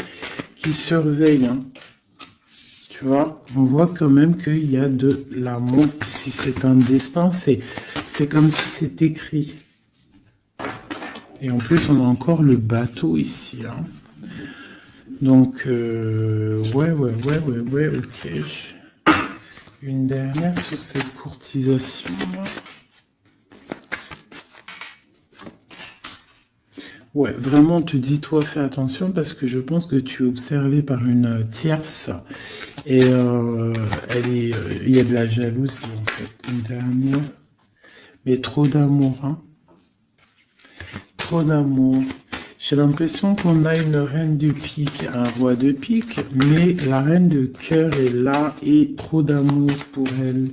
Speaker 1: qui surveillent. Hein. Tu vois, on voit quand même qu'il y a de l'amour. Si c'est un destin, c'est comme si c'est écrit. Et en plus, on a encore le bateau ici. Hein. Donc, ouais, ok. Une dernière sur cette courtisation. Ouais, vraiment, tu dis, toi, fais attention parce que je pense que tu es observé par une tierce et il y a de la jalousie en fait. Une dernière, mais trop d'amour, hein. Trop d'amour. J'ai l'impression qu'on a une reine de pique, un roi de pique, mais la reine de cœur est là et trop d'amour pour elle.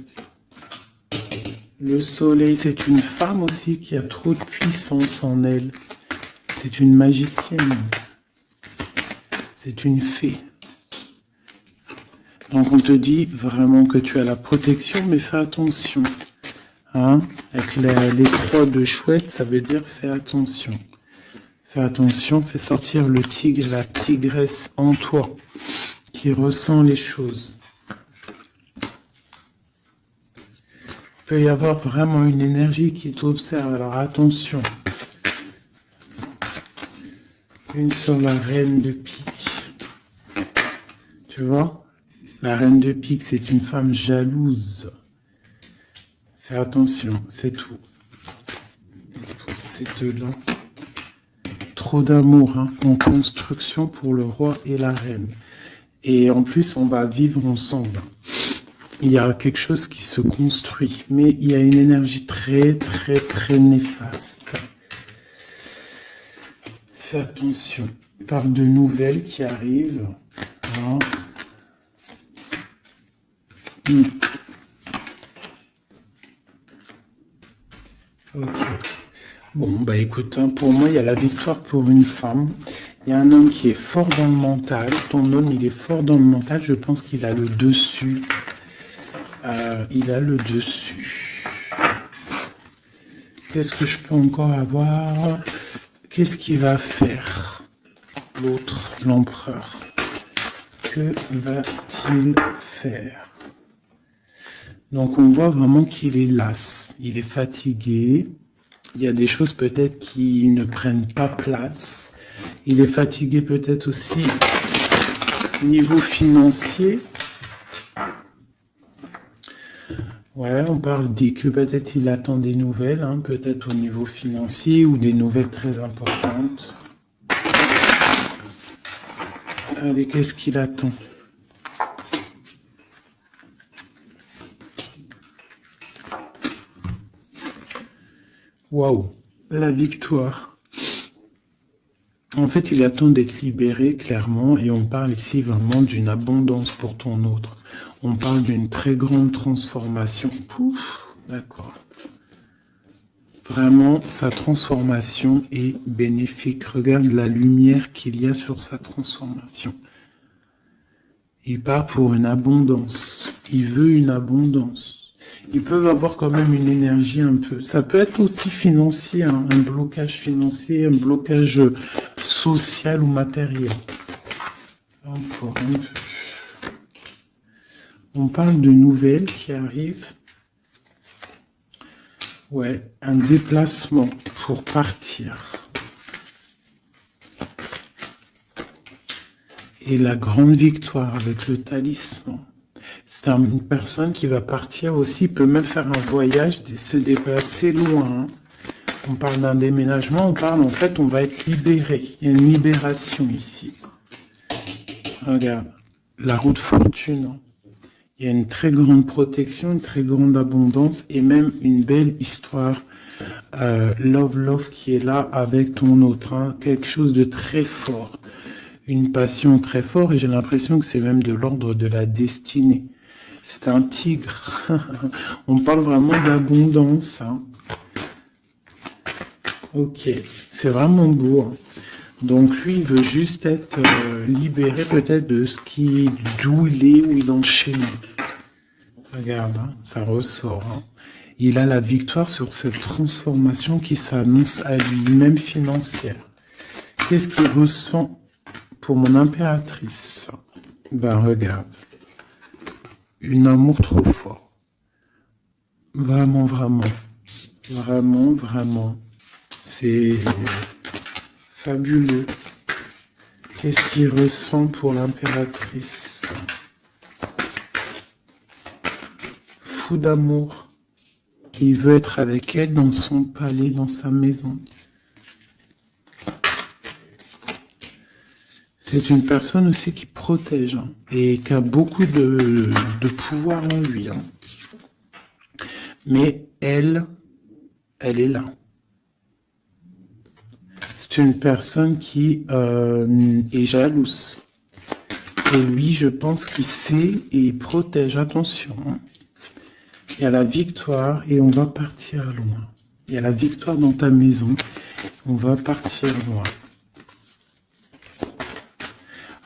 Speaker 1: Le soleil, c'est une femme aussi qui a trop de puissance en elle. C'est une magicienne. C'est une fée. Donc on te dit vraiment que tu as la protection, mais fais attention. Hein? Avec les trois de chouette, ça veut dire fais attention. Fais attention, fais sortir le tigre, la tigresse en toi, qui ressent les choses. Il peut y avoir vraiment une énergie qui t'observe, alors attention. Une sur la reine de pique. Tu vois? La reine de pique, c'est une femme jalouse. Fais attention, c'est tout. Pour ces deux-là. Trop d'amour, hein, en construction pour le roi et la reine. Et en plus, on va vivre ensemble. Il y a quelque chose qui se construit, mais il y a une énergie très néfaste. Fais attention. On parle de nouvelles qui arrivent. Hein. Ok. Bon, bah écoute, hein, pour moi, il y a la victoire pour une femme. Il y a un homme qui est fort dans le mental. Ton homme, il est fort dans le mental. Je pense qu'il a le dessus. Il a le dessus. Qu'est-ce que je peux encore avoir? Qu'est-ce qu'il va faire? L'autre, l'empereur. Que va-t-il faire? Donc on voit vraiment qu'il est las. Il est fatigué. Il y a des choses peut-être qui ne prennent pas place. Il est fatigué peut-être aussi au niveau financier. Ouais, on parle que peut-être il attend des nouvelles, hein, peut-être au niveau financier ou des nouvelles très importantes. Allez, qu'est-ce qu'il attend? Waouh, la victoire. En fait, il attend d'être libéré, clairement, et on parle ici vraiment d'une abondance pour ton autre. On parle d'une très grande transformation. Pouf, d'accord. Vraiment, sa transformation est bénéfique. Regarde la lumière qu'il y a sur sa transformation. Il part pour une abondance. Il veut une abondance. Ils peuvent avoir quand même une énergie un peu. Ça peut être aussi financier, hein, un blocage financier, un blocage social ou matériel. Encore un peu. On parle de nouvelles qui arrivent. Ouais, un déplacement pour partir. Et la grande victoire avec le talisman. C'est une personne qui va partir aussi, peut même faire un voyage, se déplacer loin. Hein. On parle d'un déménagement, on parle en fait, on va être libéré. Il y a une libération ici. Regarde, la roue de fortune. Hein. Il y a une très grande protection, une très grande abondance et même une belle histoire Love qui est là avec ton autre, hein. Quelque chose de très fort, une passion très forte, et j'ai l'impression que c'est même de l'ordre de la destinée. C'est un tigre. On parle vraiment d'abondance, hein. Ok, c'est vraiment beau, hein. Donc lui, il veut juste être libéré peut-être de ce qui, d'où il est, où il est enchaîné. Regarde, hein, ça ressort, hein. Il a la victoire sur cette transformation qui s'annonce à lui-même financière. Qu'est-ce qu'il ressent pour mon impératrice? Ben regarde, un amour trop fort. Vraiment, vraiment, vraiment, vraiment. C'est fabuleux. Qu'est-ce qu'il ressent pour l'impératrice? Fou d'amour. Il veut être avec elle dans son palais, dans sa maison. C'est une personne aussi qui protège, hein, et qui a beaucoup de pouvoir en lui, hein. Mais elle est là. C'est une personne qui est jalouse. Et lui, je pense qu'il sait et il protège. Attention, hein. Il y a la victoire et on va partir loin. Il y a la victoire dans ta maison. On va partir loin.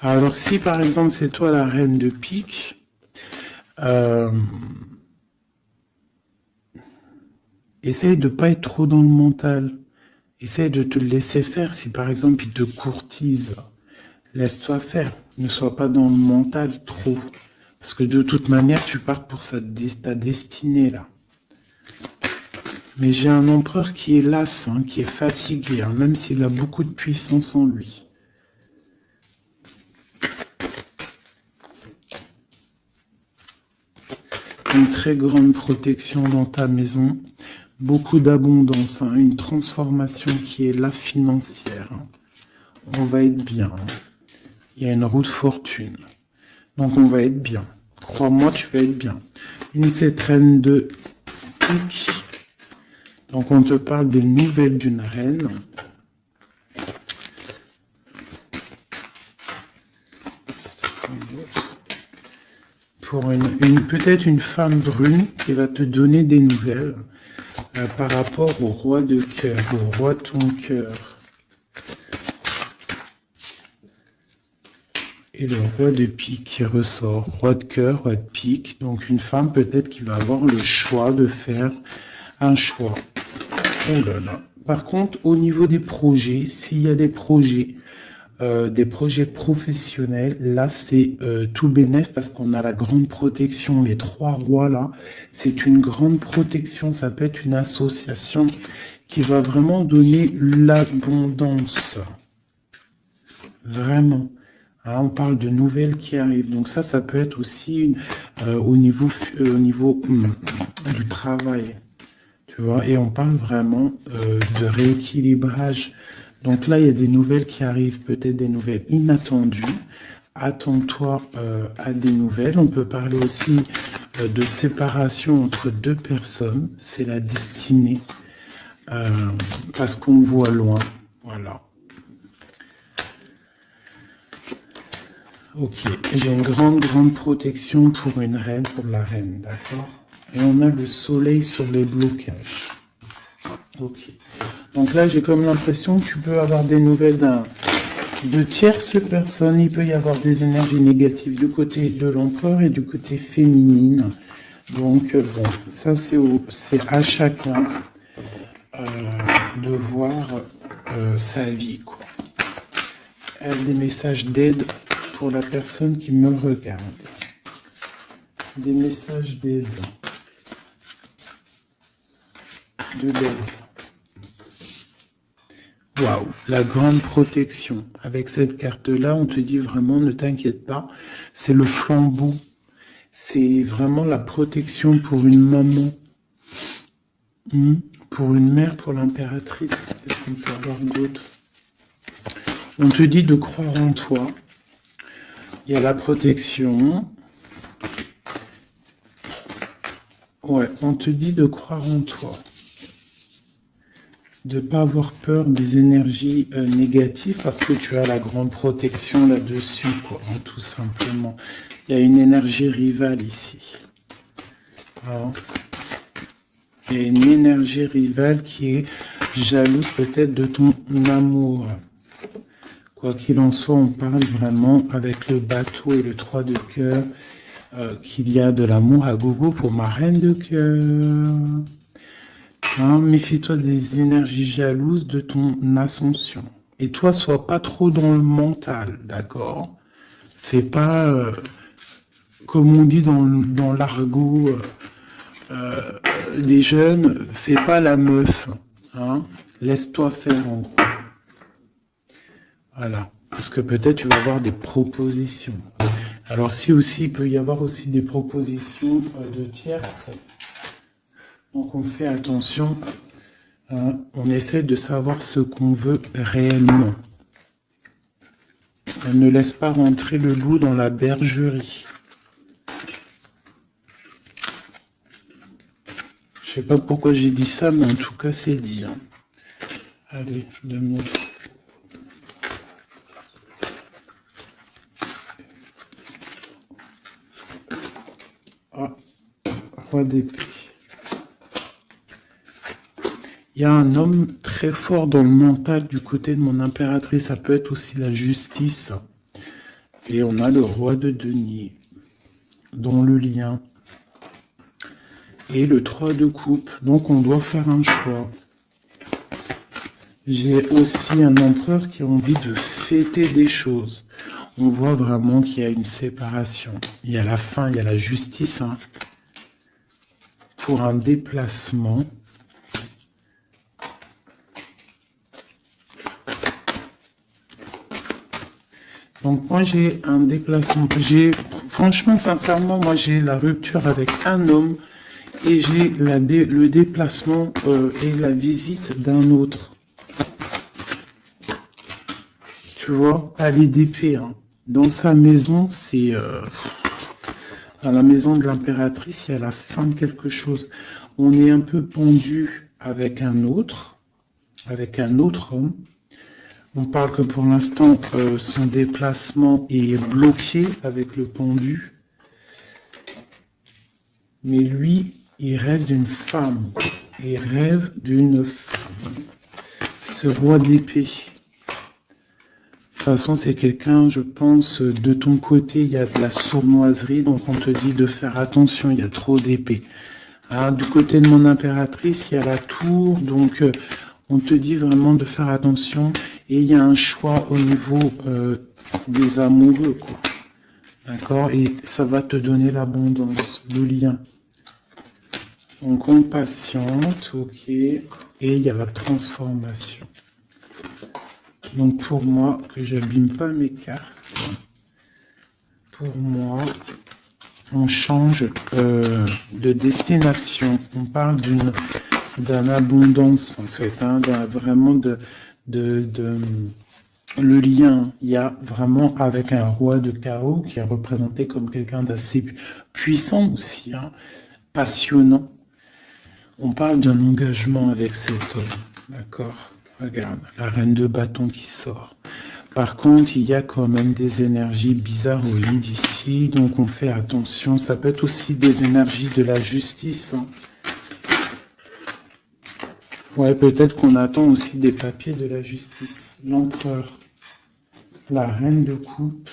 Speaker 1: Alors si par exemple c'est toi la reine de pique, essaye de pas être trop dans le mental. Essaye de te laisser faire. Si par exemple il te courtise, laisse-toi faire. Ne sois pas dans le mental trop. Parce que de toute manière, tu pars pour ta destinée, là. Mais j'ai un empereur qui est las, hein, qui est fatigué, hein, même s'il a beaucoup de puissance en lui. Une très grande protection dans ta maison. Beaucoup d'abondance, hein, une transformation qui est là financière, hein. On va être bien, hein. Il y a une roue de fortune. Donc on va être bien. Crois-moi, tu vas être bien. Une reine de pique. Donc on te parle des nouvelles d'une reine. Pour peut-être une femme brune qui va te donner des nouvelles par rapport au roi de cœur, au roi de ton cœur. Et le roi de pique qui ressort, roi de cœur, roi de pique. Donc une femme peut-être qui va avoir le choix de faire un choix. Oh là là. Par contre, au niveau des projets, s'il y a des projets professionnels, là c'est tout bénef parce qu'on a la grande protection. Les trois rois là, c'est une grande protection. Ça peut être une association qui va vraiment donner l'abondance. Vraiment. Hein, on parle de nouvelles qui arrivent. Donc ça peut être aussi au niveau du travail. Tu vois, et on parle vraiment de rééquilibrage. Donc là, il y a des nouvelles qui arrivent, peut-être des nouvelles inattendues. Attends-toi à des nouvelles. On peut parler aussi de séparation entre deux personnes. C'est la destinée. Parce qu'on voit loin. Voilà. Ok, j'ai une grande protection pour une reine, pour la reine, d'accord? Et on a le soleil sur les blocages. Ok. Donc là, j'ai comme l'impression que tu peux avoir des nouvelles de tierces personnes. Il peut y avoir des énergies négatives du côté de l'empereur et du côté féminine. Donc, bon, ça, c'est à chacun de voir sa vie, quoi. Des messages d'aide pour la personne qui me regarde. Des messages d'aide. De l'aide. Waouh, la grande protection. Avec cette carte-là, on te dit vraiment, ne t'inquiète pas, c'est le flambeau. C'est vraiment la protection pour une maman, pour une mère, pour l'impératrice. Qu'est-ce qu'on peut avoir d'autre? On te dit de croire en toi. Il y a la protection. Ouais, on te dit de croire en toi. de pas avoir peur des énergies négatives parce que tu as la grande protection là-dessus, quoi, hein, tout simplement. Il y a une énergie rivale ici. Alors, il y a une énergie rivale qui est jalouse peut-être de ton amour. Quoi qu'il en soit, on parle vraiment avec le bateau et le 3 de cœur qu'il y a de l'amour à gogo pour ma reine de cœur. Hein, méfie-toi des énergies jalouses de ton ascension. Et toi, sois pas trop dans le mental, d'accord? Fais pas, comme on dit dans l'argot des jeunes, fais pas la meuf. Hein? Laisse-toi faire en gros. Voilà. Parce que peut-être tu vas avoir des propositions. Alors si aussi, il peut y avoir aussi des propositions de tierces. Donc on fait attention. Hein, on essaie de savoir ce qu'on veut réellement. On ne laisse pas rentrer le loup dans la bergerie. Je sais pas pourquoi j'ai dit ça, mais en tout cas c'est dit. Hein. Allez, 2 minutes. Ah, roi d'épée. Il y a un homme très fort dans le mental du côté de mon impératrice. Ça peut être aussi la justice. Et on a le roi de denier dans le lien. Et le 3 de coupe. Donc on doit faire un choix. J'ai aussi un empereur qui a envie de fêter des choses. On voit vraiment qu'il y a une séparation. Il y a la fin, il y a la justice. Hein, pour un déplacement. Donc moi j'ai un déplacement, franchement sincèrement moi j'ai la rupture avec un homme et j'ai le déplacement et la visite d'un autre. Tu vois, palais d'épée, hein. Dans sa maison, c'est dans la maison de l'impératrice, il y a la fin de quelque chose. On est un peu pendu avec un autre homme. On parle que pour l'instant, son déplacement est bloqué avec le pendu. Mais lui, il rêve d'une femme. Il rêve d'une femme. Ce roi d'épée. De toute façon, c'est quelqu'un, je pense, de ton côté, il y a de la sournoiserie. Donc, on te dit de faire attention, il y a trop d'épées. Hein, du côté de mon impératrice, il y a la tour. Donc, on te dit vraiment de faire attention. Et il y a un choix au niveau des amoureux, quoi. D'accord? Et ça va te donner l'abondance, le lien. Donc on patiente, ok. Et il y a la transformation. Donc pour moi, que j'abîme pas mes cartes, pour moi, on change de destination. On parle d'une abondance en fait, hein, vraiment le lien, il y a vraiment avec un roi de chaos qui est représenté comme quelqu'un d'assez puissant aussi, hein, passionnant. On parle d'un engagement avec cet homme, d'accord? Regarde, la reine de bâton qui sort. Par contre, il y a quand même des énergies bizarres au lit ici, donc on fait attention. Ça peut être aussi des énergies de la justice, hein. Ouais, peut-être qu'on attend aussi des papiers de la justice. L'empereur, la reine de coupe,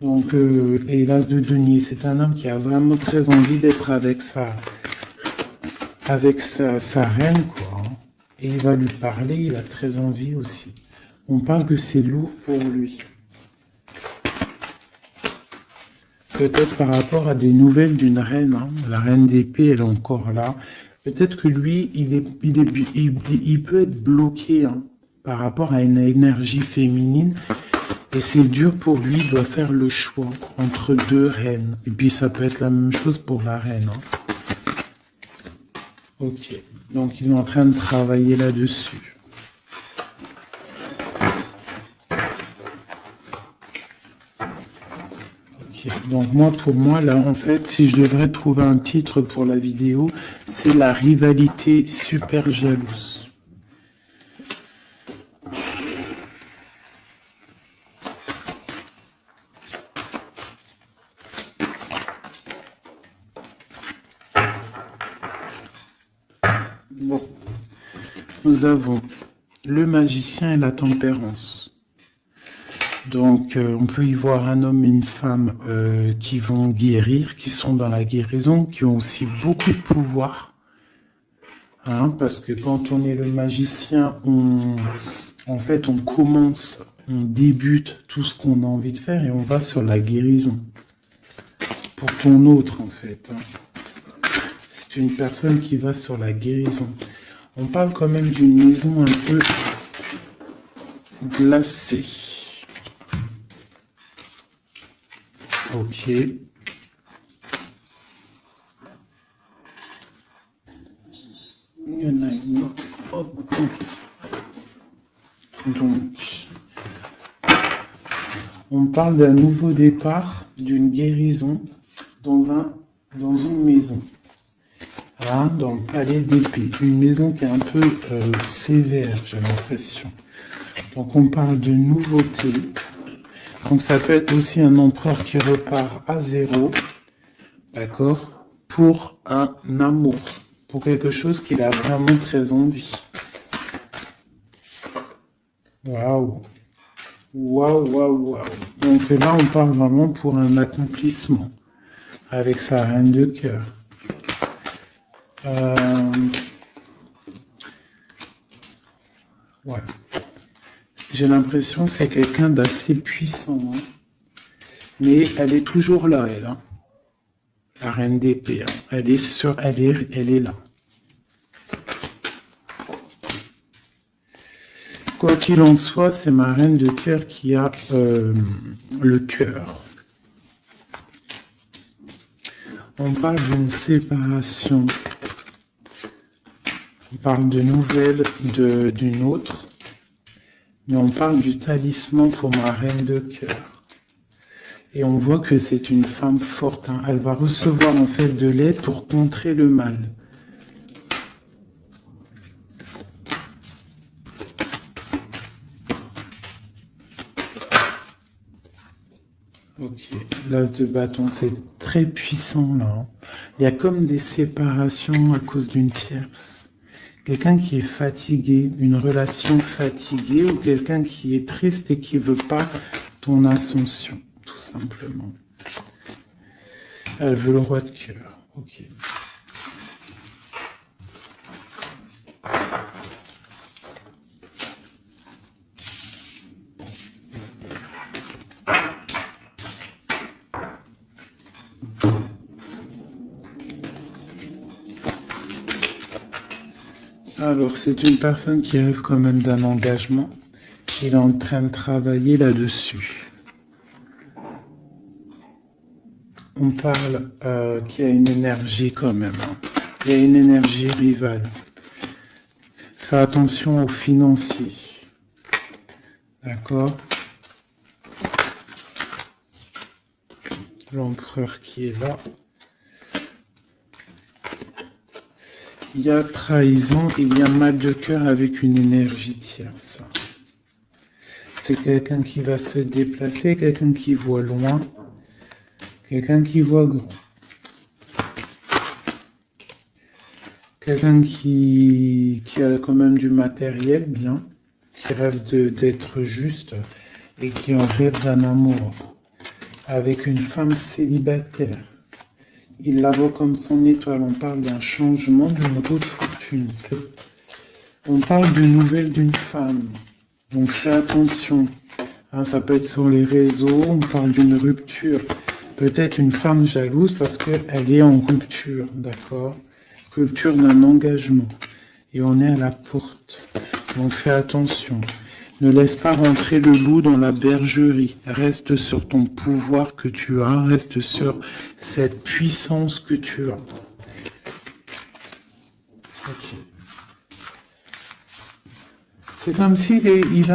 Speaker 1: donc, et l'as de denier. C'est un homme qui a vraiment très envie d'être avec sa reine, quoi. Hein. Et il va lui parler, il a très envie aussi. On parle que c'est lourd pour lui. Peut-être par rapport à des nouvelles d'une reine, hein. La reine d'épée, elle est encore là. Peut-être que lui, il peut être bloqué, hein, par rapport à une énergie féminine. Et c'est dur pour lui, il doit faire le choix entre 2 reines. Et puis ça peut être la même chose pour la reine. Hein. Ok, donc ils sont en train de travailler là-dessus. Ok. Donc moi, pour moi, là, en fait, si je devrais trouver un titre pour la vidéo, c'est la rivalité super jalouse. Bon, nous avons le magicien et la tempérance. Donc, on peut y voir un homme et une femme qui vont guérir, qui sont dans la guérison, qui ont aussi beaucoup de pouvoir. Hein, parce que quand on est le magicien, en fait, on commence, on débute tout ce qu'on a envie de faire et on va sur la guérison. Pour ton autre, en fait. Hein. C'est une personne qui va sur la guérison. On parle quand même d'une maison un peu glacée. Ok. Il y en a une autre. Hop. Donc, on parle d'un nouveau départ, d'une guérison dans une maison. Hein, dans le palais d'épée. Une maison qui est un peu sévère, j'ai l'impression. Donc, on parle de nouveauté. Donc, ça peut être aussi un empereur qui repart à zéro. D'accord? Pour un amour. Pour quelque chose qu'il a vraiment très envie. Waouh! Waouh, waouh, waouh. Donc là, on parle vraiment pour un accomplissement. Avec sa reine de cœur. Ouais. J'ai l'impression que c'est quelqu'un d'assez puissant. Hein. Mais elle est toujours là, elle. Hein. La reine d'épée. Hein. Elle est là. Quoi qu'il en soit, c'est ma reine de cœur qui a le cœur. On parle d'une séparation. On parle de nouvelles d'une autre. Mais on parle du talisman pour ma reine de cœur. Et on voit que c'est une femme forte. Hein. Elle va recevoir en fait de l'aide pour contrer le mal. Ok, l'as de bâton, c'est très puissant là. Hein. Il y a comme des séparations à cause d'une tierce. Quelqu'un qui est fatigué, une relation fatiguée, ou quelqu'un qui est triste et qui veut pas ton ascension, tout simplement. Elle veut le roi de cœur. Ok. Alors, c'est une personne qui rêve quand même d'un engagement. Il est en train de travailler là-dessus. On parle qu'il y a une énergie quand même. Hein. Il y a une énergie rivale. Fais attention aux financiers. D'accord? L'empereur qui est là. Il y a trahison, il y a mal de cœur avec une énergie tierce. C'est quelqu'un qui va se déplacer, quelqu'un qui voit loin, quelqu'un qui voit grand. Quelqu'un qui a quand même du matériel bien, qui rêve d'être juste et qui en rêve d'un amour avec une femme célibataire. Il la voit comme son étoile. On parle d'un changement, d'une roue de fortune. On parle d'une nouvelle d'une femme. Donc fais attention. Hein, ça peut être sur les réseaux. On parle d'une rupture. Peut-être une femme jalouse parce qu'elle est en rupture. D'accord? Rupture d'un engagement. Et on est à la porte. Donc fais attention. Ne laisse pas rentrer le loup dans la bergerie. Reste sur ton pouvoir que tu as. Reste sur cette puissance que tu as. Okay. C'est comme s'il il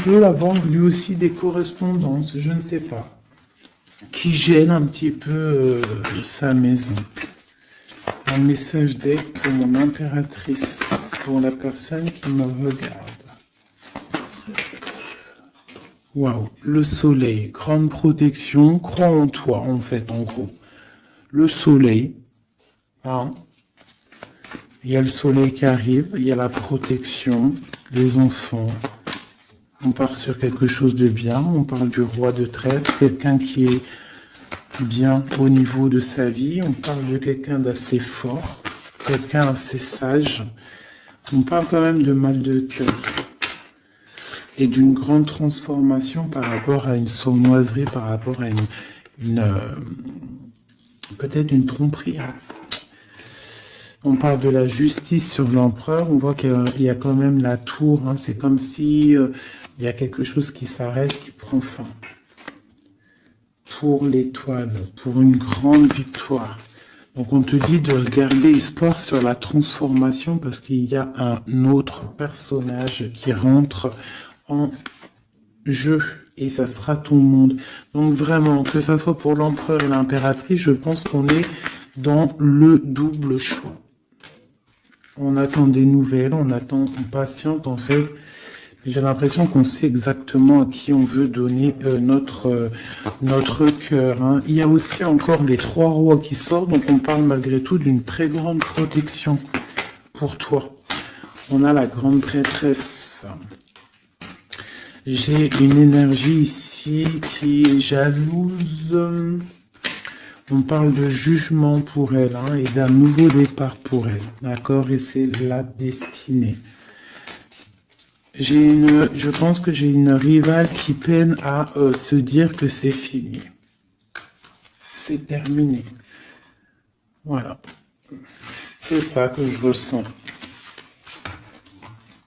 Speaker 1: peut avoir lui aussi des correspondances, je ne sais pas, qui gêne un petit peu sa maison. Un message d'aide pour mon impératrice, pour la personne qui me regarde. Waouh, le soleil, grande protection, crois en toi en fait, en gros. Le soleil, hein. Il y a le soleil qui arrive, il y a la protection, les enfants. On part sur quelque chose de bien, on parle du roi de trèfle, quelqu'un qui est bien au niveau de sa vie, on parle de quelqu'un d'assez fort, quelqu'un assez sage. On parle quand même de mal de cœur et d'une grande transformation par rapport à une sournoiserie, par rapport à peut-être une tromperie. Hein. On parle de la justice sur l'empereur, on voit qu'il y a quand même la tour, hein. C'est comme si il y a quelque chose qui s'arrête, qui prend fin. Pour l'étoile, pour une grande victoire. Donc on te dit de regarder espoir sur la transformation parce qu'il y a un autre personnage qui rentre en jeu et ça sera ton monde. Donc vraiment, que ça soit pour l'empereur et l'impératrice, je pense qu'on est dans le double choix. On attend des nouvelles, on patiente en fait. J'ai l'impression qu'on sait exactement à qui on veut donner notre cœur. Hein. Il y a aussi encore les 3 rois qui sortent, donc on parle malgré tout d'une très grande protection pour toi. On a la grande prêtresse. J'ai une énergie ici qui est jalouse. On parle de jugement pour elle hein, et d'un nouveau départ pour elle. D'accord? Et c'est la destinée. Je pense que j'ai une rivale qui peine à se dire que c'est fini. C'est terminé. Voilà. C'est ça que je ressens.